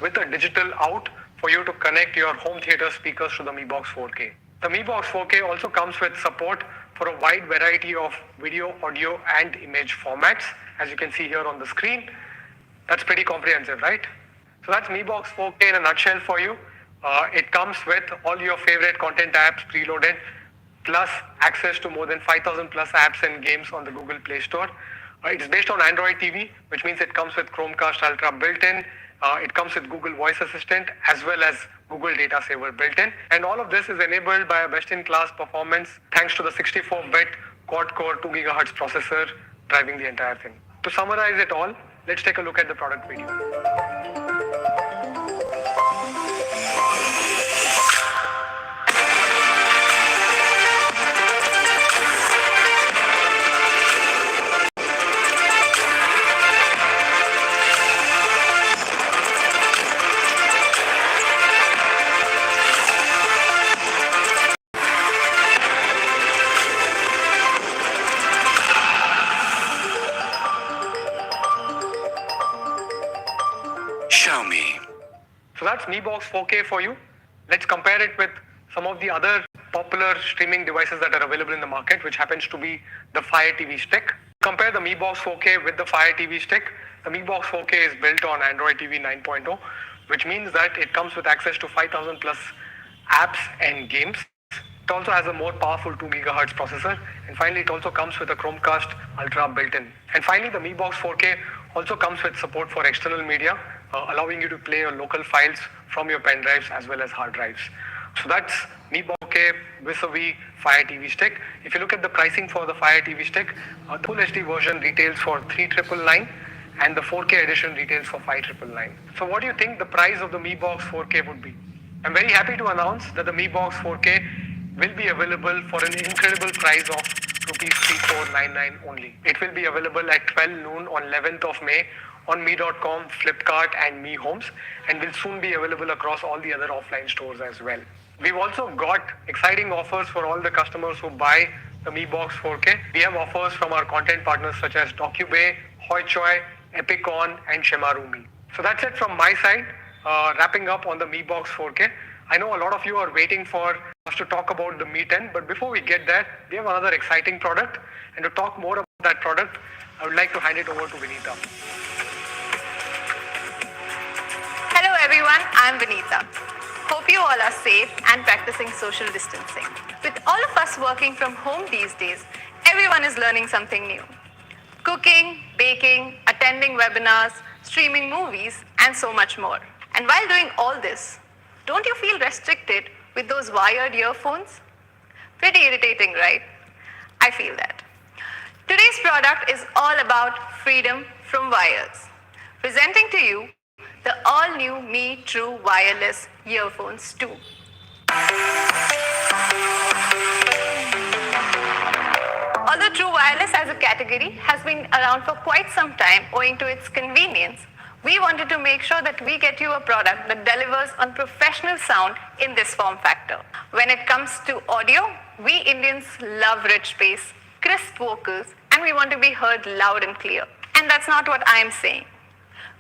with a digital out for you to connect your home theater speakers to the Mi Box 4K. The Mi Box 4K also comes with support for a wide variety of video, audio, and image formats, as you can see here on the screen. That's pretty comprehensive, right? So that's Mi Box 4K in a nutshell for you. It comes with all your favorite content apps preloaded, plus access to more than 5,000 plus apps and games on the Google Play Store. It's based on Android TV, which means it comes with Chromecast Ultra built-in. It comes with Google Voice Assistant as well as Google Data Saver built-in. And all of this is enabled by a best-in-class performance thanks to the 64-bit quad-core 2 GHz processor driving the entire thing. To summarize it all, let's take a look at the product video. Xiaomi. So that's Mi Box 4K for you. Let's compare it with some of the other popular streaming devices that are available in the market, which happens to be the Fire TV Stick. Compare the Mi Box 4K with the Fire TV Stick. The Mi Box 4K is built on Android TV 9.0, which means that it comes with access to 5,000 plus apps and games. It also has a more powerful 2 GHz processor. And finally, it also comes with a Chromecast Ultra built-in. And finally, the Mi Box 4K also comes with support for external media, allowing you to play your local files from your pen drives as well as hard drives. So that's Mi Box 4K vis-a-vis Fire TV Stick. If you look at the pricing for the Fire TV Stick, the Full HD version retails for 3,999 and the 4K edition retails for 5,999. So what do you think the price of the Mi Box 4K would be? I'm very happy to announce that the Mi Box 4K will be available for an incredible price of Rs 3,499 only. It will be available at 12 noon on 11th of May on Mi.com, Flipkart and Mi Homes, and will soon be available across all the other offline stores as well. We've also got exciting offers for all the customers who buy the Mi Box 4K. We have offers from our content partners such as DocuBay, Hoichoi, Epicon and Shemarumi. So that's it from my side, wrapping up on the Mi Box 4K. I know a lot of you are waiting for us to talk about the Mi 10, but before we get there, we have another exciting product. And to talk more about that product, I would like to hand it over to Vinita. Hello everyone, I'm Vinita. Hope you all are safe and practicing social distancing. With all of us working from home these days, everyone is learning something new. Cooking, baking, attending webinars, streaming movies, and so much more. And while doing all this, don't you feel restricted with those wired earphones? Pretty irritating, right? I feel that. Today's product is all about freedom from wires. Presenting to you the all-new Mi True Wireless Earphones 2. Although True Wireless as a category has been around for quite some time owing to its convenience, we wanted to make sure that we get you a product that delivers on professional sound in this form factor. When it comes to audio, we Indians love rich bass, crisp vocals, and we want to be heard loud and clear. And that's not what I am saying.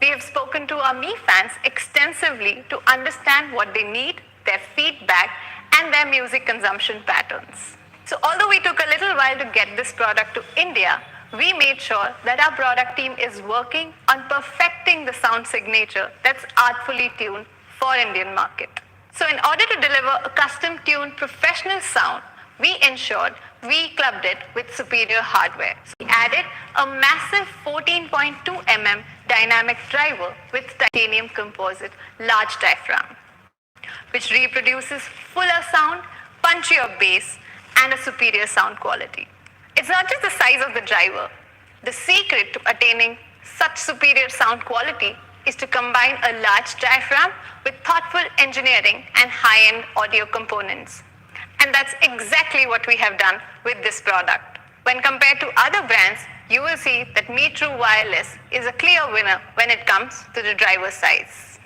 We have spoken to our Mi fans extensively to understand what they need, their feedback, and their music consumption patterns. So although we took a little while to get this product to India, we made sure that our product team is working on perfecting the sound signature that's artfully tuned for Indian market. So in order to deliver a custom-tuned professional sound, we ensured we clubbed it with superior hardware. So we added a massive 14.2 mm dynamic driver with titanium composite large diaphragm, which reproduces fuller sound, punchier bass, and a superior sound quality. It's not just the size of the driver. The secret to attaining such superior sound quality is to combine a large diaphragm with thoughtful engineering and high-end audio components. And that's exactly what we have done with this product. When compared to other brands, you will see that Mi True Wireless is a clear winner when it comes to the driver size.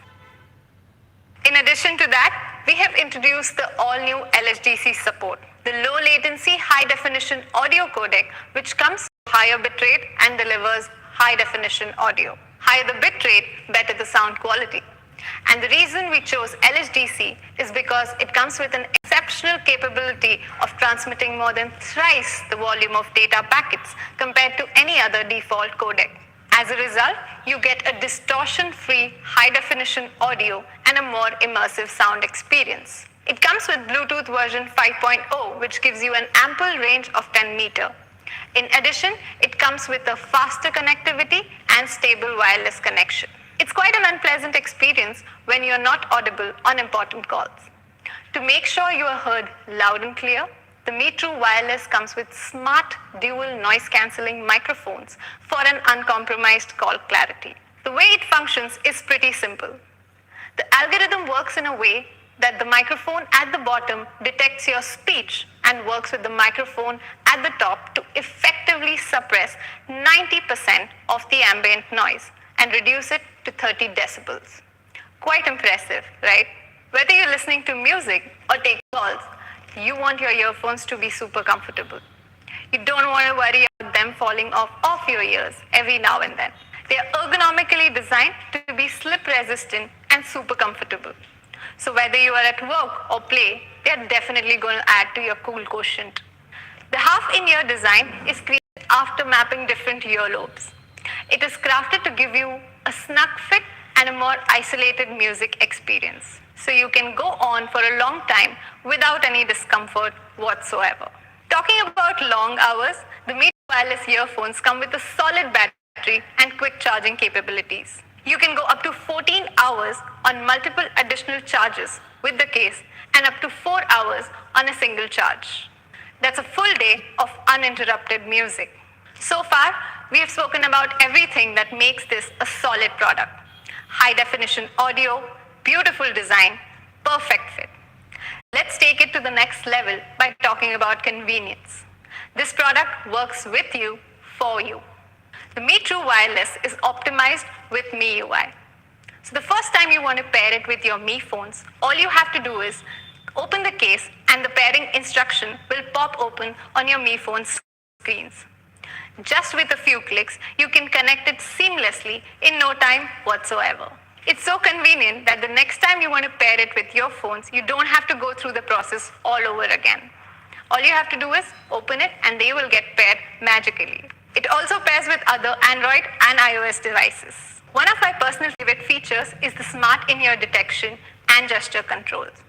In addition to that, we have introduced the all-new LHDC support, the low latency high definition audio codec, which comes with higher bitrate and delivers high definition audio. Higher the bitrate, better the sound quality. And the reason we chose LHDC is because it comes with an exceptional capability of transmitting more than thrice the volume of data packets compared to any other default codec. As a result, you get a distortion-free, high-definition audio and a more immersive sound experience. It comes with Bluetooth version 5.0, which gives you an ample range of 10 meters. In addition, it comes with a faster connectivity and stable wireless connection. It's quite an unpleasant experience when you're not audible on important calls. To make sure you are heard loud and clear, the Mi True Wireless comes with smart dual noise cancelling microphones for an uncompromised call clarity. The way it functions is pretty simple. The algorithm works in a way that the microphone at the bottom detects your speech and works with the microphone at the top to effectively suppress 90% of the ambient noise and reduce it to 30 decibels. Quite impressive, right? Whether you're listening to music or take calls, you want your earphones to be super comfortable. You don't want to worry about them falling off your ears every now and then. They are ergonomically designed to be slip resistant and super comfortable. So whether you are at work or play, they are definitely going to add to your cool quotient. The half-in-ear design is created after mapping different earlobes. It is crafted to give you a snug fit and a more isolated music experience, so you can go on for a long time without any discomfort whatsoever. Talking about long hours, the Mi Wireless earphones come with a solid battery and quick charging capabilities. You can go up to 14 hours on multiple additional charges with the case and up to 4 hours on a single charge. That's a full day of uninterrupted music. So far, we have spoken about everything that makes this a solid product. High definition audio, beautiful design, perfect fit. Let's take it to the next level by talking about convenience. This product works with you, for you. The Mi True Wireless is optimized with MIUI. So the first time you want to pair it with your Mi phones, all you have to do is open the case and the pairing instruction will pop open on your Mi phone screens. Just with a few clicks, you can connect it seamlessly in no time whatsoever. It's so convenient that the next time you want to pair it with your phones, you don't have to go through the process all over again. All you have to do is open it and they will get paired magically. It also pairs with other Android and iOS devices. One of my personal favorite features is the smart in-ear detection and gesture controls.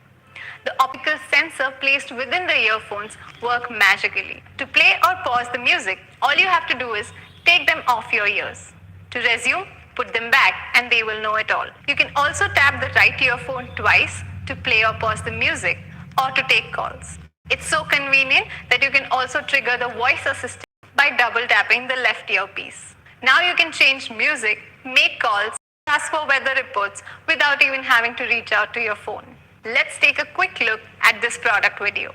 The optical sensor placed within the earphones work magically. To play or pause the music, all you have to do is take them off your ears. To resume, put them back and they will know it all. You can also tap the right earphone twice to play or pause the music or to take calls. It's so convenient that you can also trigger the voice assistant by double tapping the left earpiece. Now you can change music, make calls, ask for weather reports without even having to reach out to your phone. Let's take a quick look at this product video.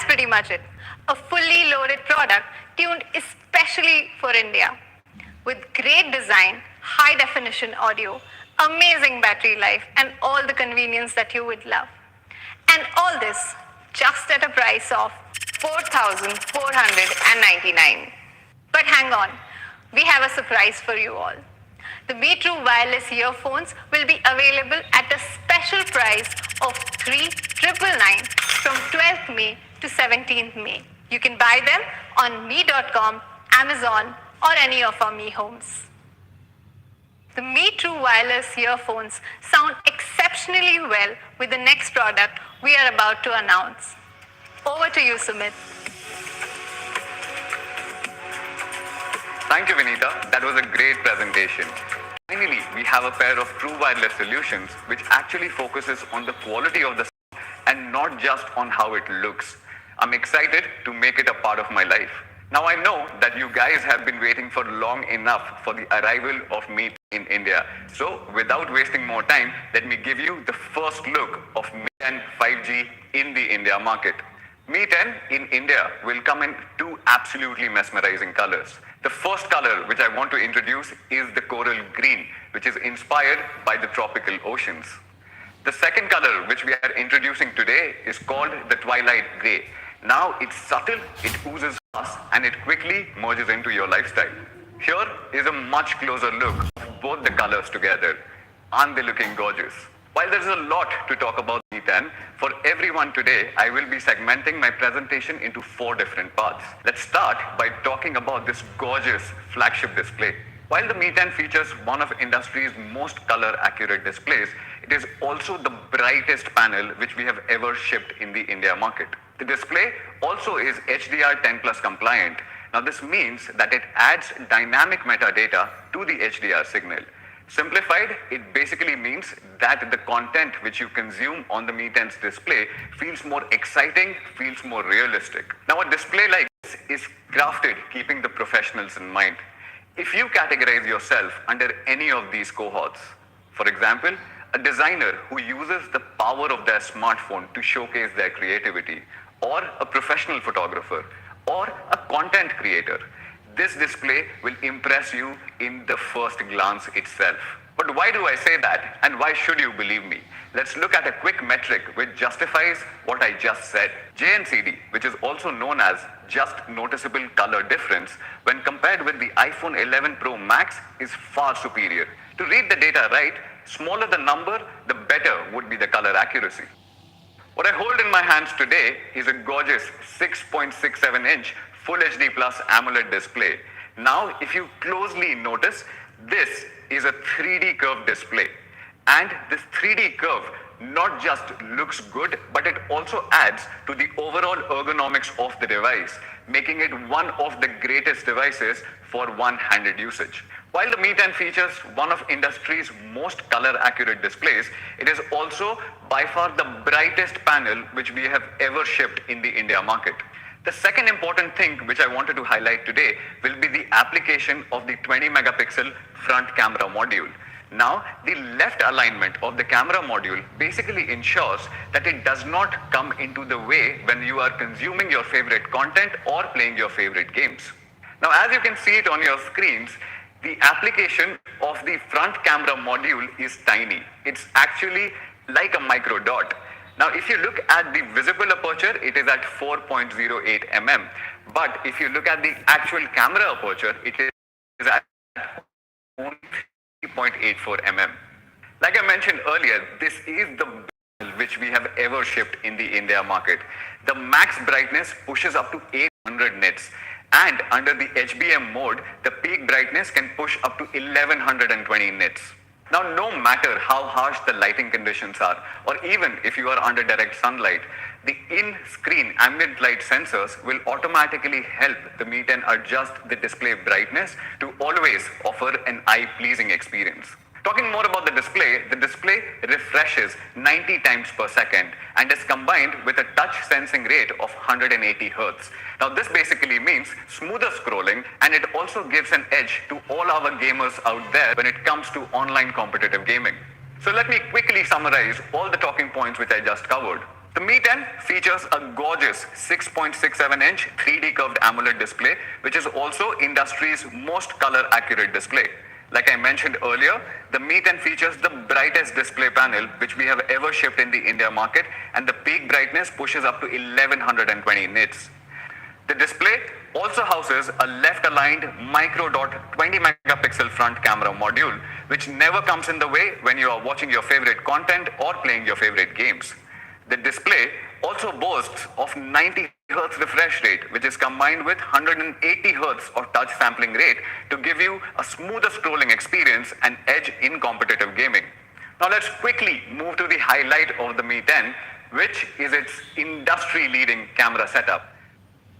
Pretty much it. A fully loaded product tuned especially for India. With great design, high definition audio, amazing battery life, and all the convenience that you would love. And all this just at a price of $4,499. But hang on, we have a surprise for you all. The Mi True Wireless earphones will be available at a special price of $3,999 from 12th May to 17th May. You can buy them on mi.com, Amazon, or any of our Mi homes. The Mi True wireless earphones sound exceptionally well with the next product we are about to announce. Over to you, Sumit. Thank you, Vinita. That was a great presentation. Finally, we have a pair of true wireless solutions which actually focuses on the quality of the sound and not just on how it looks. I'm excited to make it a part of my life. Now I know that you guys have been waiting for long enough for the arrival of Mi in India. So without wasting more time, let me give you the first look of Mi 10 5G in the India market. Mi 10 in India will come in two absolutely mesmerizing colors. The first color which I want to introduce is the coral green, which is inspired by the tropical oceans. The second color which we are introducing today is called the twilight gray. Now it's subtle, it oozes fast, and it quickly merges into your lifestyle. Here is a much closer look of both the colors together. Aren't they looking gorgeous? While there is a lot to talk about Mi 10, for everyone today, I will be segmenting my presentation into 4 different parts. Let's start by talking about this gorgeous flagship display. While the Mi 10 features one of industry's most color-accurate displays, it is also the brightest panel which we have ever shipped in the India market. The display also is HDR10 Plus compliant. Now this means that it adds dynamic metadata to the HDR signal. Simplified, it basically means that the content which you consume on the Mi 10's display feels more exciting, feels more realistic. Now a display like this is crafted keeping the professionals in mind. If you categorize yourself under any of these cohorts, for example, a designer who uses the power of their smartphone to showcase their creativity, or a professional photographer, or a content creator, this display will impress you in the first glance itself. But why do I say that, and why should you believe me? Let's look at a quick metric which justifies what I just said. JNCD, which is also known as just noticeable color difference, when compared with the iPhone 11 Pro Max, is far superior. To read the data right, smaller the number, the better would be the color accuracy. What I hold in my hands today is a gorgeous 6.67-inch Full HD Plus AMOLED display. Now, if you closely notice, this is a 3D curve display. And this 3D curve not just looks good, but it also adds to the overall ergonomics of the device, making it one of the greatest devices for one-handed usage. While the Mi 10 features one of industry's most color-accurate displays, it is also by far the brightest panel which we have ever shipped in the India market. The second important thing which I wanted to highlight today will be the application of the 20 megapixel front camera module. Now, the left alignment of the camera module basically ensures that it does not come into the way when you are consuming your favorite content or playing your favorite games. Now, as you can see it on your screens, the application of the front camera module is tiny. It's actually like a micro dot. Now, if you look at the visible aperture, it is at 4.08 mm. But if you look at the actual camera aperture, it is at only 3.84 mm. Like I mentioned earlier, this is the best which we have ever shipped in the India market. The max brightness pushes up to 800 nits. And under the HBM mode, the peak brightness can push up to 1120 nits. Now, no matter how harsh the lighting conditions are, or even if you are under direct sunlight, the in-screen ambient light sensors will automatically help the Mi 10 adjust the display brightness to always offer an eye-pleasing experience. Talking more about the display refreshes 90 times per second and is combined with a touch sensing rate of 180 Hz. Now this basically means smoother scrolling, and it also gives an edge to all our gamers out there when it comes to online competitive gaming. So let me quickly summarize all the talking points which I just covered. The Mi 10 features a gorgeous 6.67-inch 3D curved AMOLED display, which is also industry's most color-accurate display. Like I mentioned earlier, the Mi 10 features the brightest display panel which we have ever shipped in the India market, and the peak brightness pushes up to 1120 nits. The display also houses a left-aligned micro dot 20 megapixel front camera module, which never comes in the way when you are watching your favorite content or playing your favorite games. The display also boasts of 90 Hz refresh rate, which is combined with 180 Hz of touch sampling rate to give you a smoother scrolling experience and edge in competitive gaming. Now let's quickly move to the highlight of the Mi 10, which is its industry-leading camera setup.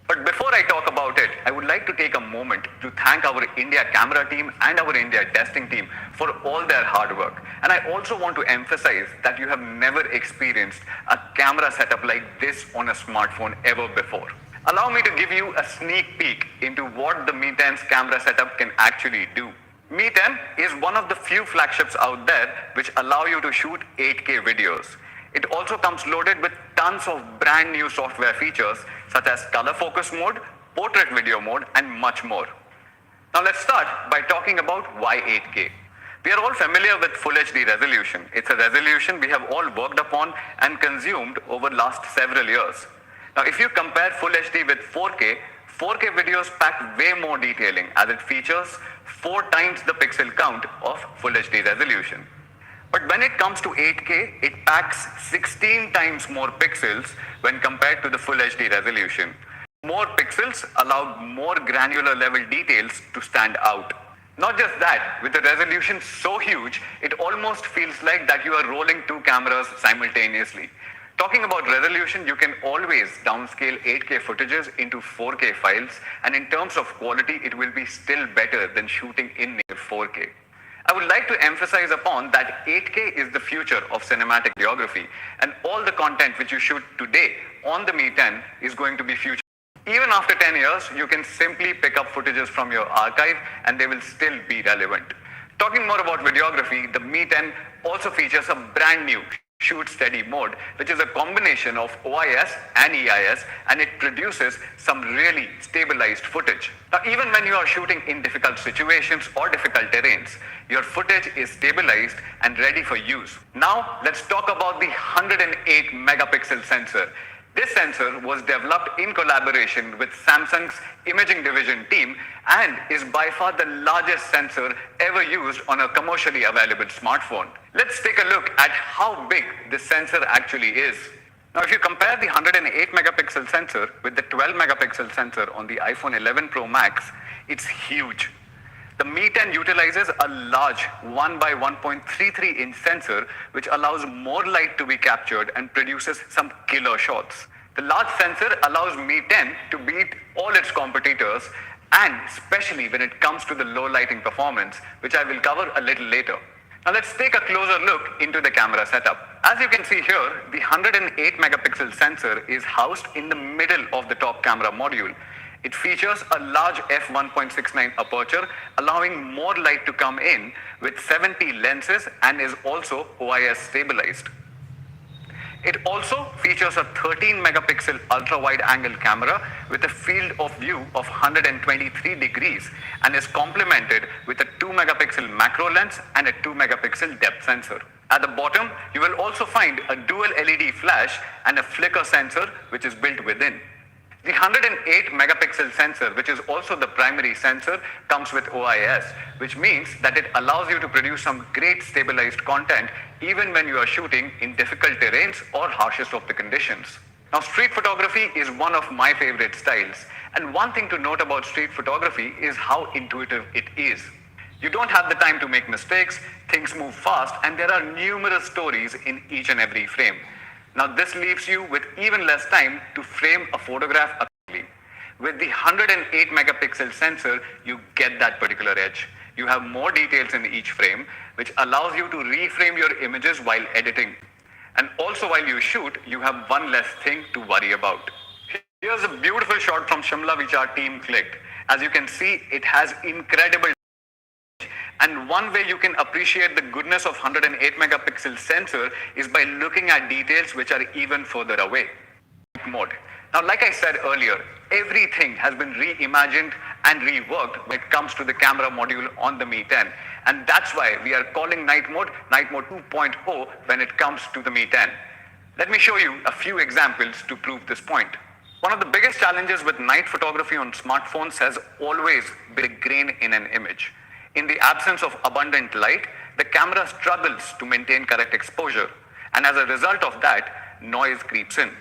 But before I talk about it, I would like to take a moment to thank our India camera team and our India testing team for all their hard work. And I also want to emphasize that you have never experienced a camera setup like this on a smartphone ever before. Allow me to give you a sneak peek into what the Mi 10's camera setup can actually do. Mi 10 is one of the few flagships out there which allow you to shoot 8K videos. It also comes loaded with tons of brand new software features such as color focus mode, portrait video mode, and much more. Now let's start by talking about why 8K. We are all familiar with Full HD resolution. It's a resolution we have all worked upon and consumed over last several years. Now if you compare Full HD with 4K, 4K videos pack way more detailing as it features 4 times the pixel count of Full HD resolution. But when it comes to 8K, it packs 16 times more pixels when compared to the Full HD resolution. More pixels allow more granular level details to stand out. Not just that, with the resolution so huge, it almost feels like that you are rolling 2 cameras simultaneously. Talking about resolution, you can always downscale 8K footages into 4K files, and in terms of quality, it will be still better than shooting in 4K. I would like to emphasize upon that 8K is the future of cinematic videography, and all the content which you shoot today on the Mi 10 is going to be future. Even after 10 years, you can simply pick up footages from your archive and they will still be relevant. Talking more about videography, the Mi 10 also features a brand new shoot steady mode, which is a combination of OIS and EIS, and it produces some really stabilized footage. Now, even when you are shooting in difficult situations or difficult terrains, your footage is stabilized and ready for use. Now, let's talk about the 108 megapixel sensor. This sensor was developed in collaboration with Samsung's imaging division team and is by far the largest sensor ever used on a commercially available smartphone. Let's take a look at how big this sensor actually is. Now, if you compare the 108 megapixel sensor with the 12 megapixel sensor on the iPhone 11 Pro Max, it's huge. The Mi 10 utilizes a large 1 by 1.33 inch sensor, which allows more light to be captured and produces some killer shots. The large sensor allows Mi 10 to beat all its competitors, and especially when it comes to the low lighting performance, which I will cover a little later. Now let's take a closer look into the camera setup. As you can see here, the 108 megapixel sensor is housed in the middle of the top camera module. It features a large f1.69 aperture, allowing more light to come in with 70 lenses, and is also OIS stabilized. It also features a 13 megapixel ultra wide angle camera with a field of view of 123 degrees and is complemented with a 2 megapixel macro lens and a 2 megapixel depth sensor. At the bottom, you will also find a dual LED flash and a flicker sensor which is built within. The 108 megapixel sensor, which is also the primary sensor, comes with OIS, which means that it allows you to produce some great stabilized content even when you are shooting in difficult terrains or harshest of the conditions. Now, street photography is one of my favorite styles, and one thing to note about street photography is how intuitive it is. You don't have the time to make mistakes, things move fast, and there are numerous stories in each and every frame. Now, this leaves you with even less time to frame a photograph accurately. With the 108 megapixel sensor, you get that particular edge. You have more details in each frame, which allows you to reframe your images while editing. And also while you shoot, you have one less thing to worry about. Here's a beautiful shot from Shimla which our team clicked. As you can see, it has incredible. And one way you can appreciate the goodness of 108 megapixel sensor is by looking at details which are even further away. Mode. Now, like I said earlier, everything has been reimagined and reworked when it comes to the camera module on the Mi 10. And that's why we are calling night mode 2.0 when it comes to the Mi 10. Let me show you a few examples to prove this point. One of the biggest challenges with night photography on smartphones has always been a grain in an image. In the absence of abundant light, the camera struggles to maintain correct exposure, and as a result of that, noise creeps in.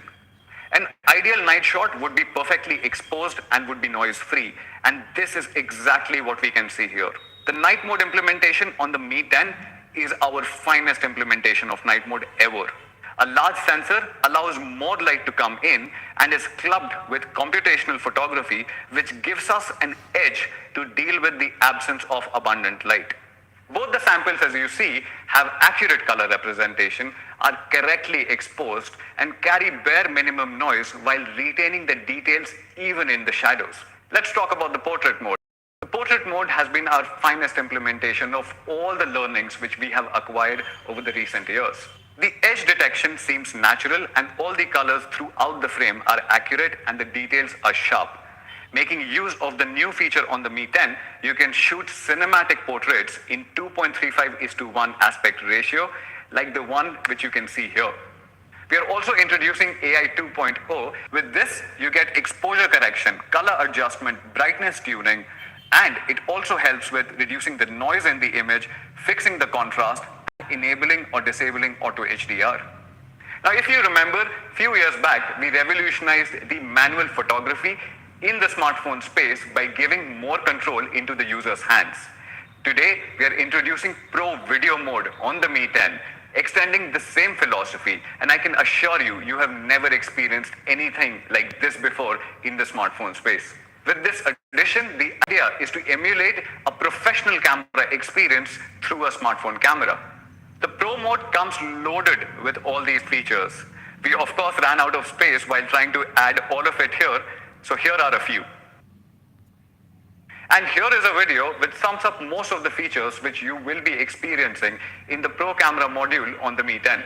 An ideal night shot would be perfectly exposed and would be noise free. And this is exactly what we can see here. The night mode implementation on the Mi 10 is our finest implementation of night mode ever. A large sensor allows more light to come in and is clubbed with computational photography, which gives us an edge to deal with the absence of abundant light. Both the samples, as you see, have accurate color representation, are correctly exposed, and carry bare minimum noise while retaining the details even in the shadows. Let's talk about the portrait mode. The portrait mode has been our finest implementation of all the learnings which we have acquired over the recent years. The edge detection seems natural and all the colors throughout the frame are accurate and the details are sharp. Making use of the new feature on the Mi 10, you can shoot cinematic portraits in 2.35:1 aspect ratio, like the one which you can see here. We are also introducing AI 2.0. With this, you get exposure correction, color adjustment, brightness tuning, and it also helps with reducing the noise in the image, fixing the contrast, enabling or disabling auto HDR. Now, if you remember, a few years back, we revolutionized the manual photography in the smartphone space by giving more control into the user's hands. Today, we are introducing Pro Video Mode on the Mi 10, extending the same philosophy, and I can assure you, you have never experienced anything like this before in the smartphone space. With this addition, the idea is to emulate a professional camera experience through a smartphone camera. The Pro mode comes loaded with all these features. We of course ran out of space while trying to add all of it here, so here are a few. And here is a video which sums up most of the features which you will be experiencing in the Pro camera module on the Mi 10.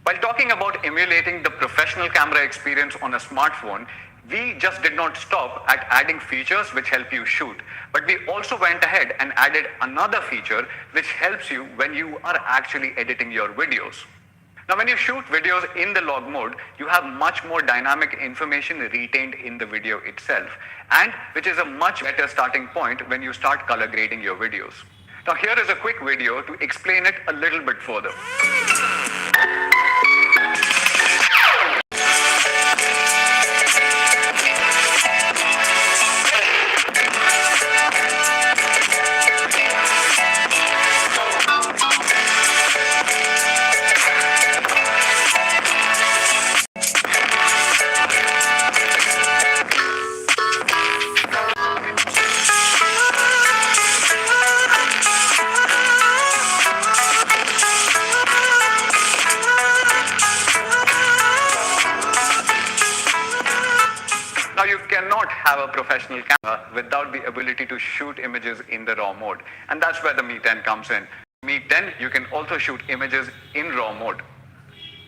While talking about emulating the professional camera experience on a smartphone, we just did not stop at adding features which help you shoot, but we also went ahead and added another feature which helps you when you are actually editing your videos. Now, when you shoot videos in the log mode, you have much more dynamic information retained in the video itself, and which is a much better starting point when you start color grading your videos. Now, here is a quick video to explain it a little bit further. Now, you cannot have a professional camera without the ability to shoot images in the RAW mode, and that's where the Mi 10 comes in. Mi 10, you can also shoot images in RAW mode.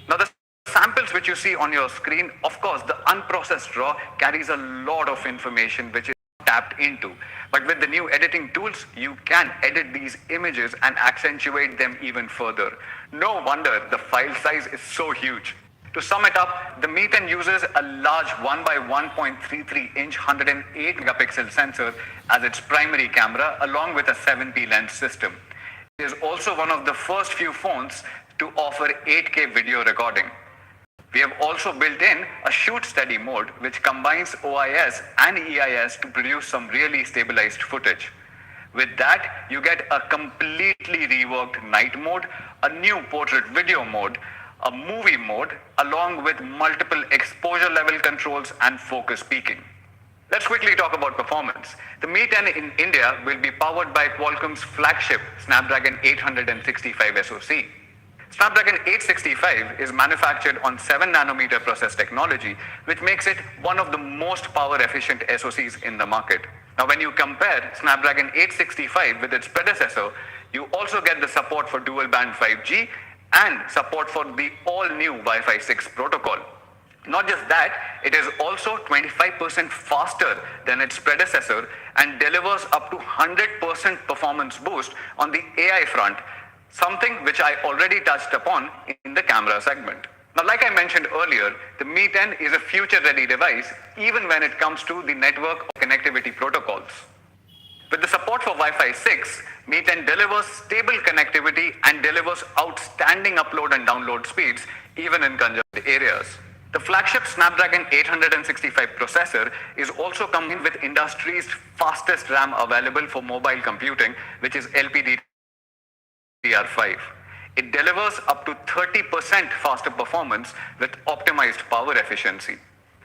Now, the samples which you see on your screen, of course, the unprocessed RAW carries a lot of information which is tapped into. But with the new editing tools, you can edit these images and accentuate them even further. No wonder the file size is so huge. To sum it up, the Mi 10 uses a large 1 by 1.33 inch 108 megapixel sensor as its primary camera, along with a 7P lens system. It is also one of the first few phones to offer 8K video recording. We have also built in a shoot steady mode, which combines OIS and EIS to produce some really stabilized footage. With that, you get a completely reworked night mode, a new portrait video mode, a movie mode, along with multiple exposure level controls and focus peaking. Let's quickly talk about performance. The Mi 10 in India will be powered by Qualcomm's flagship Snapdragon 865 SoC. Snapdragon 865 is manufactured on 7 nanometer process technology, which makes it one of the most power efficient SoCs in the market. Now, when you compare Snapdragon 865 with its predecessor, you also get the support for dual band 5G and support for the all new Wi-Fi 6 protocol. Not just that, it is also 25% faster than its predecessor and delivers up to 100% performance boost on the AI front, something which I already touched upon in the camera segment. Now, like I mentioned earlier, the Mi 10 is a future-ready device even when it comes to the network or connectivity protocols. With the support for Wi-Fi 6, Mi 10 delivers stable connectivity and delivers outstanding upload and download speeds even in congested areas. The flagship Snapdragon 865 processor is also coming with industry's fastest RAM available for mobile computing, which is LPDDR5. It delivers up to 30% faster performance with optimized power efficiency.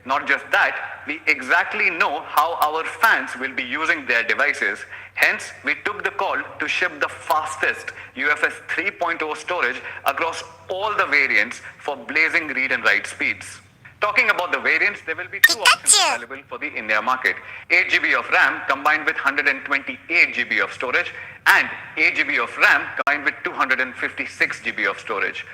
Not just that, we exactly know how our fans will be using their devices. Hence, we took the call to ship the fastest UFS 3.0 storage across all the variants for blazing read and write speeds. Talking about the variants, there will be two options available for the India market. 8 GB of RAM combined with 128 GB of storage and 8 GB of RAM combined with 256 GB of storage.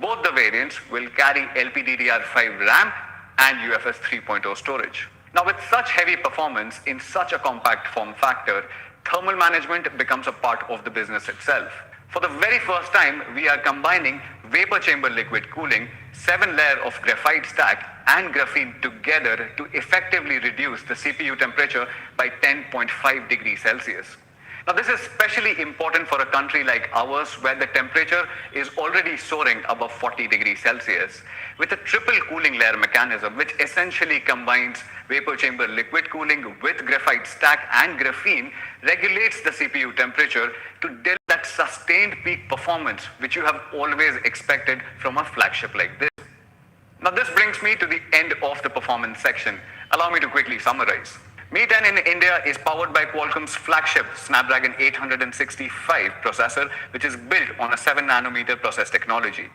Both the variants will carry LPDDR5 RAM and UFS 3.0 storage. Now, with such heavy performance in such a compact form factor, thermal management becomes a part of the business itself. For the very first time, we are combining vapor chamber liquid cooling, 7-layer of graphite stack and graphene together to effectively reduce the CPU temperature by 10.5 degrees Celsius. Now, this is especially important for a country like ours where the temperature is already soaring above 40 degrees Celsius. With a triple cooling layer mechanism, which essentially combines vapor chamber liquid cooling with graphite stack and graphene, regulates the CPU temperature to deliver that sustained peak performance which you have always expected from a flagship like this. Now, this brings me to the end of the performance section. Allow me to quickly summarize. Mi 10 in India is powered by Qualcomm's flagship Snapdragon 865 processor, which is built on a 7 nanometer process technology.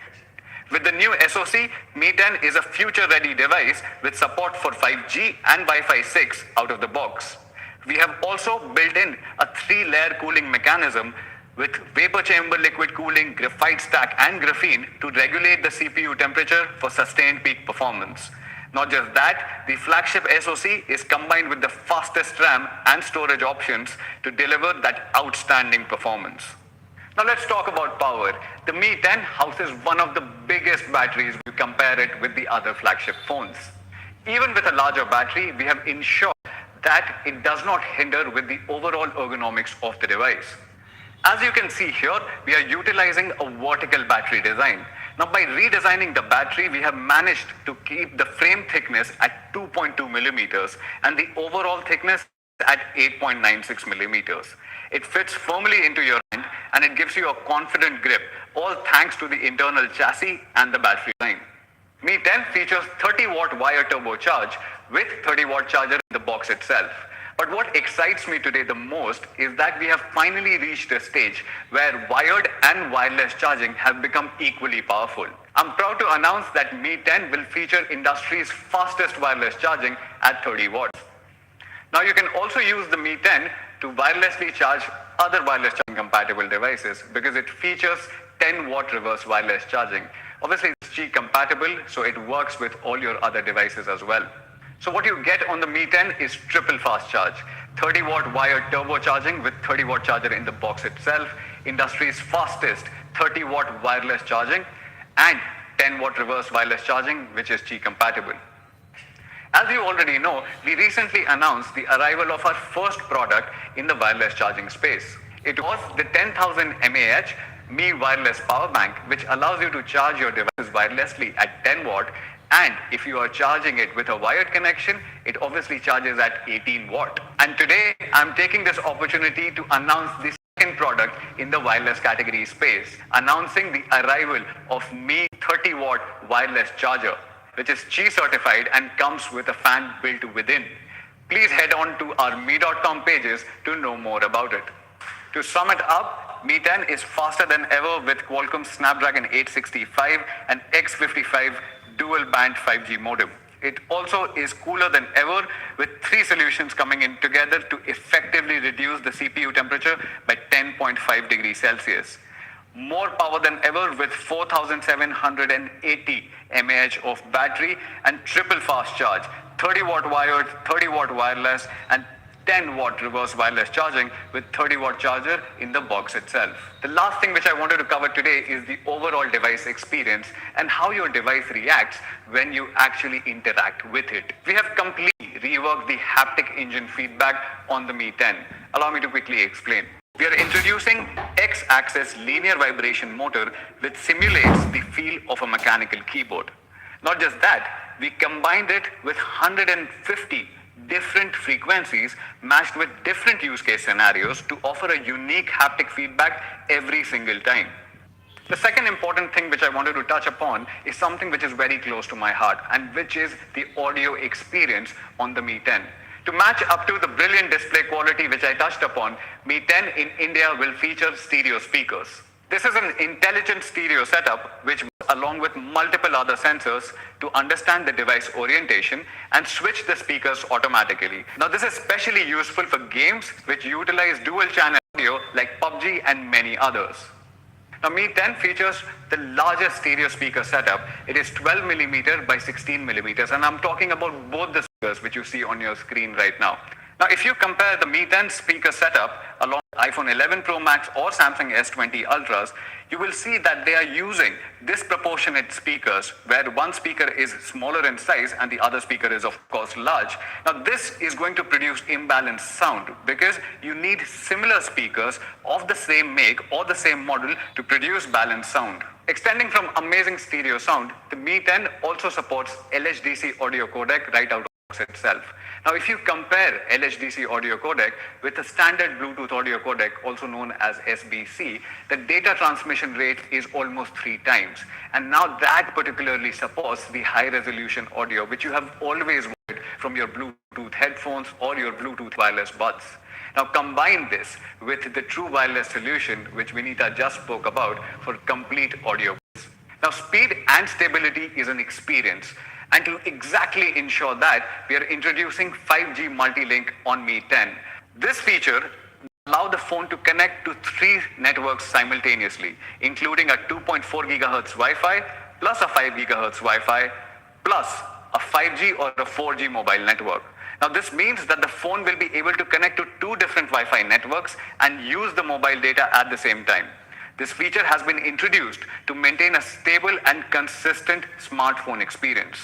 With the new SoC, Mi 10 is a future-ready device with support for 5G and Wi-Fi 6 out of the box. We have also built in a 3-layer cooling mechanism with vapor chamber liquid cooling, graphite stack and graphene to regulate the CPU temperature for sustained peak performance. Not just that, the flagship SoC is combined with the fastest RAM and storage options to deliver that outstanding performance. Now, let's talk about power. The Mi 10 houses one of the biggest batteries when you compare it with the other flagship phones. Even with a larger battery, we have ensured that it does not hinder with the overall ergonomics of the device. As you can see here, we are utilizing a vertical battery design. Now, by redesigning the battery, we have managed to keep the frame thickness at 2.2 millimeters and the overall thickness at 8.96 millimeters. It fits firmly into your hand and it gives you a confident grip, all thanks to the internal chassis and the battery line. Mi 10 features 30-watt wire turbocharge with 30-watt charger in the box itself. But what excites me today the most is that we have finally reached a stage where wired and wireless charging have become equally powerful. I'm proud to announce that Mi 10 will feature industry's fastest wireless charging at 30 watts. Now, you can also use the Mi 10 to wirelessly charge other wireless charging compatible devices because it features 10-watt reverse wireless charging. Obviously, it's Qi compatible, so it works with all your other devices as well. So what you get on the Mi 10 is triple fast charge, 30-watt wired turbocharging with 30-watt charger in the box itself, industry's fastest 30-watt wireless charging, and 10-watt reverse wireless charging, which is Qi compatible. As you already know, we recently announced the arrival of our first product in the wireless charging space. It was the 10,000 mAh Mi wireless power bank, which allows you to charge your devices wirelessly at 10 watt. And if you are charging it with a wired connection, it obviously charges at 18 watt. And today, I'm taking this opportunity to announce the second product in the wireless category space, announcing the arrival of Mi 30-watt wireless charger, which is Qi certified and comes with a fan built within. Please head on to our mi.com pages to know more about it. To sum it up, Mi 10 is faster than ever with Qualcomm Snapdragon 865 and X55 dual band 5G modem. It also is cooler than ever with 3 solutions coming in together to effectively reduce the CPU temperature by 10.5 degrees Celsius. More power than ever with 4780 mAh of battery and triple fast charge, 30 watt wired, 30 watt wireless and 10 watt reverse wireless charging with 30 watt charger in the box itself. The last thing which I wanted to cover today is the overall device experience and how your device reacts when you actually interact with it. We have completely reworked the haptic engine feedback on the Mi 10. Allow me to quickly explain. We are introducing X-axis linear vibration motor which simulates the feel of a mechanical keyboard. Not just that, we combined it with 150 different frequencies matched with different use case scenarios to offer a unique haptic feedback every single time. The second important thing which I wanted to touch upon is something which is very close to my heart and which is the audio experience on the Mi 10. To match up to the brilliant display quality which I touched upon, Mi 10 in India will feature stereo speakers. This is an intelligent stereo setup which along with multiple other sensors to understand the device orientation and switch the speakers automatically. Now this is especially useful for games which utilize dual channel audio like PUBG and many others. Now Mi 10 features the largest stereo speaker setup. It is 12mm by 16mm and I'm talking about both the speakers which you see on your screen right now. Now if you compare the Mi 10 speaker setup along with iPhone 11 Pro Max or Samsung S20 Ultras, you will see that they are using disproportionate speakers where one speaker is smaller in size and the other speaker is of course large. Now this is going to produce imbalanced sound because you need similar speakers of the same make or the same model to produce balanced sound. Extending from amazing stereo sound, the Mi 10 also supports LHDC audio codec right out of the box itself. Now if you compare LHDC audio codec with a standard Bluetooth audio codec also known as SBC, the data transmission rate is almost 3 times. And now that particularly supports the high resolution audio which you have always wanted from your Bluetooth headphones or your Bluetooth wireless buds. Now combine this with the true wireless solution which Vinita just spoke about for complete audio. Now speed and stability is an experience. And to exactly ensure that, we are introducing 5G multi-link on Mi 10. This feature allows the phone to connect to 3 networks simultaneously, including a 2.4 GHz Wi-Fi, plus a 5 GHz Wi-Fi, plus a 5G or a 4G mobile network. Now this means that the phone will be able to connect to 2 different Wi-Fi networks and use the mobile data at the same time. This feature has been introduced to maintain a stable and consistent smartphone experience.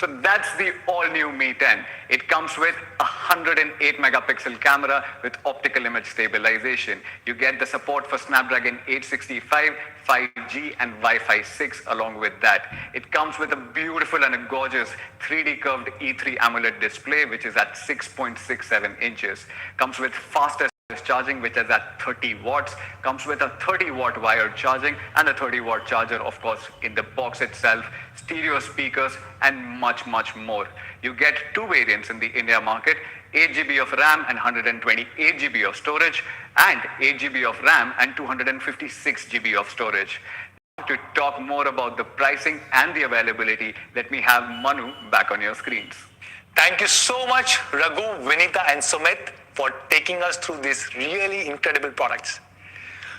So that's the all-new Mi 10. It comes with a 108 megapixel camera with optical image stabilization. You get the support for Snapdragon 865, 5G and Wi-Fi 6 along with that. It comes with a beautiful and a gorgeous 3D curved E3 AMOLED display which is at 6.67 inches. Comes with faster charging which is at 30 watts, comes with a 30 watt wired charging and a 30 watt charger of course in the box itself, stereo speakers and much more. You get 2 variants in the India market, 8GB of RAM and 128GB of storage and 8GB of RAM and 256GB of storage. To talk more about the pricing and the availability, let me have Manu back on your screens. Thank you so much, Raghu, Vinita, and Sumit for taking us through these really incredible products.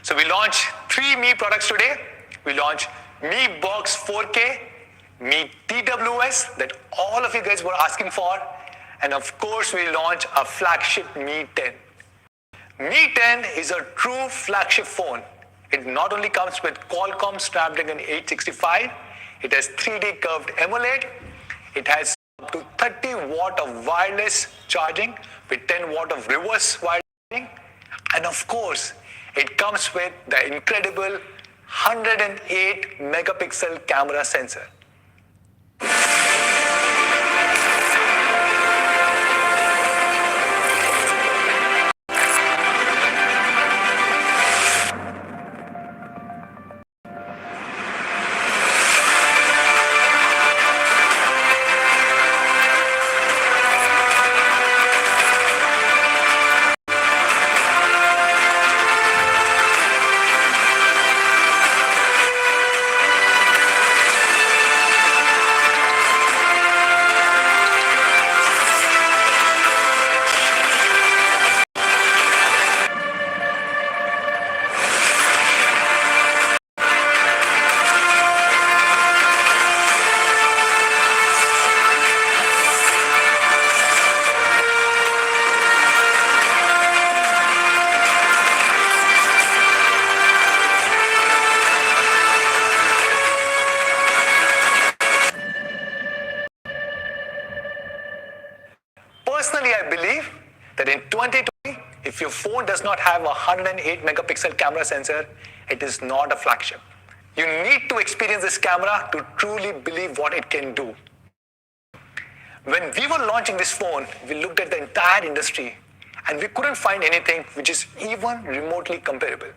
So we launched 3 Mi products today. We launched Mi Box 4K, Mi TWS that all of you guys were asking for, and of course we launched our flagship Mi 10. Mi 10 is a true flagship phone. It not only comes with Qualcomm Snapdragon 865, it has 3D curved AMOLED, it has up to 30 watt of wireless charging with 10 watt of reverse wireless charging, and of course it comes with the incredible 108 megapixel camera sensor. 2020, if your phone does not have a 108 megapixel camera sensor, it is not a flagship. You need to experience this camera to truly believe what it can do. When we were launching this phone, we looked at the entire industry and we couldn't find anything which is even remotely comparable.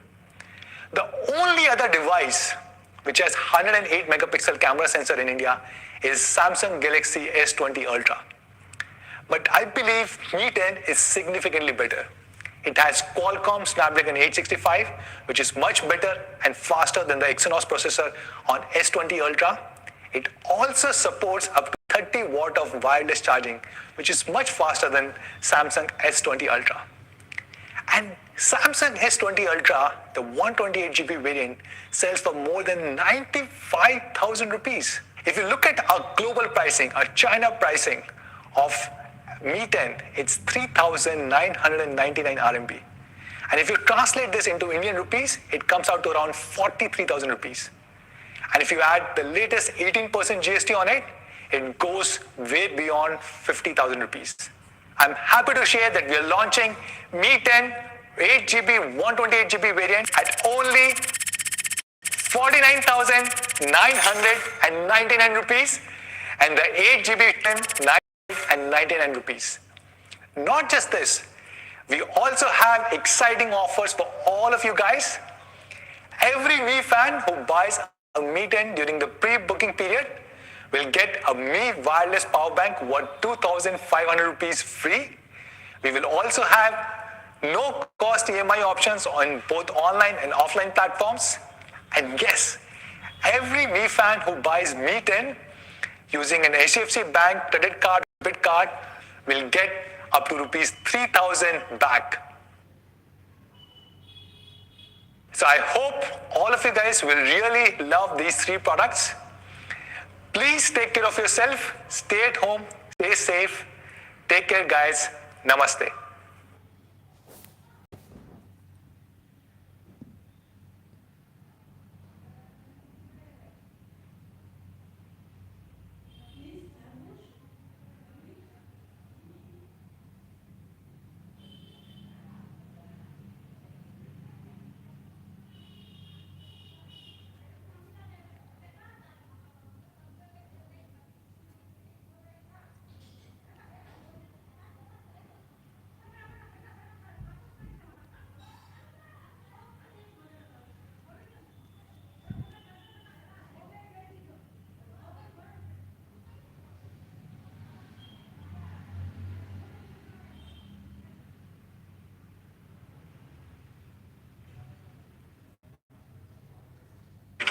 The only other device which has 108 megapixel camera sensor in India is Samsung Galaxy S20 Ultra. But I believe Mi 10 is significantly better. It has Qualcomm Snapdragon 865, which is much better and faster than the Exynos processor on S20 Ultra. It also supports up to 30 watt of wireless charging, which is much faster than Samsung S20 Ultra. And Samsung S20 Ultra, the 128GB variant, sells for more than 95,000 rupees. If you look at our global pricing, our China pricing of Mi 10, it's 3,999 RMB. And if you translate this into Indian rupees, it comes out to around 43,000 rupees. And if you add the latest 18% GST on it, it goes way beyond 50,000 rupees. I'm happy to share that we are launching Mi 10 8GB, 128GB variant at only 49,999 rupees and the 8GB 999 rupees. Not just this, we also have exciting offers for all of you guys. Every Mi fan who buys a Mi 10 during the pre-booking period will get a Mi wireless power bank worth 2,500 rupees free. We will also have no cost EMI options on both online and offline platforms. And yes, every Mi fan who buys Mi 10 using an HDFC Bank credit card or debit card will get up to rupees 3,000 back. So I hope all of you guys will really love these three products. Please take care of yourself, stay at home, stay safe. Take care, guys. Namaste.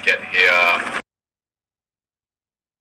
Get here.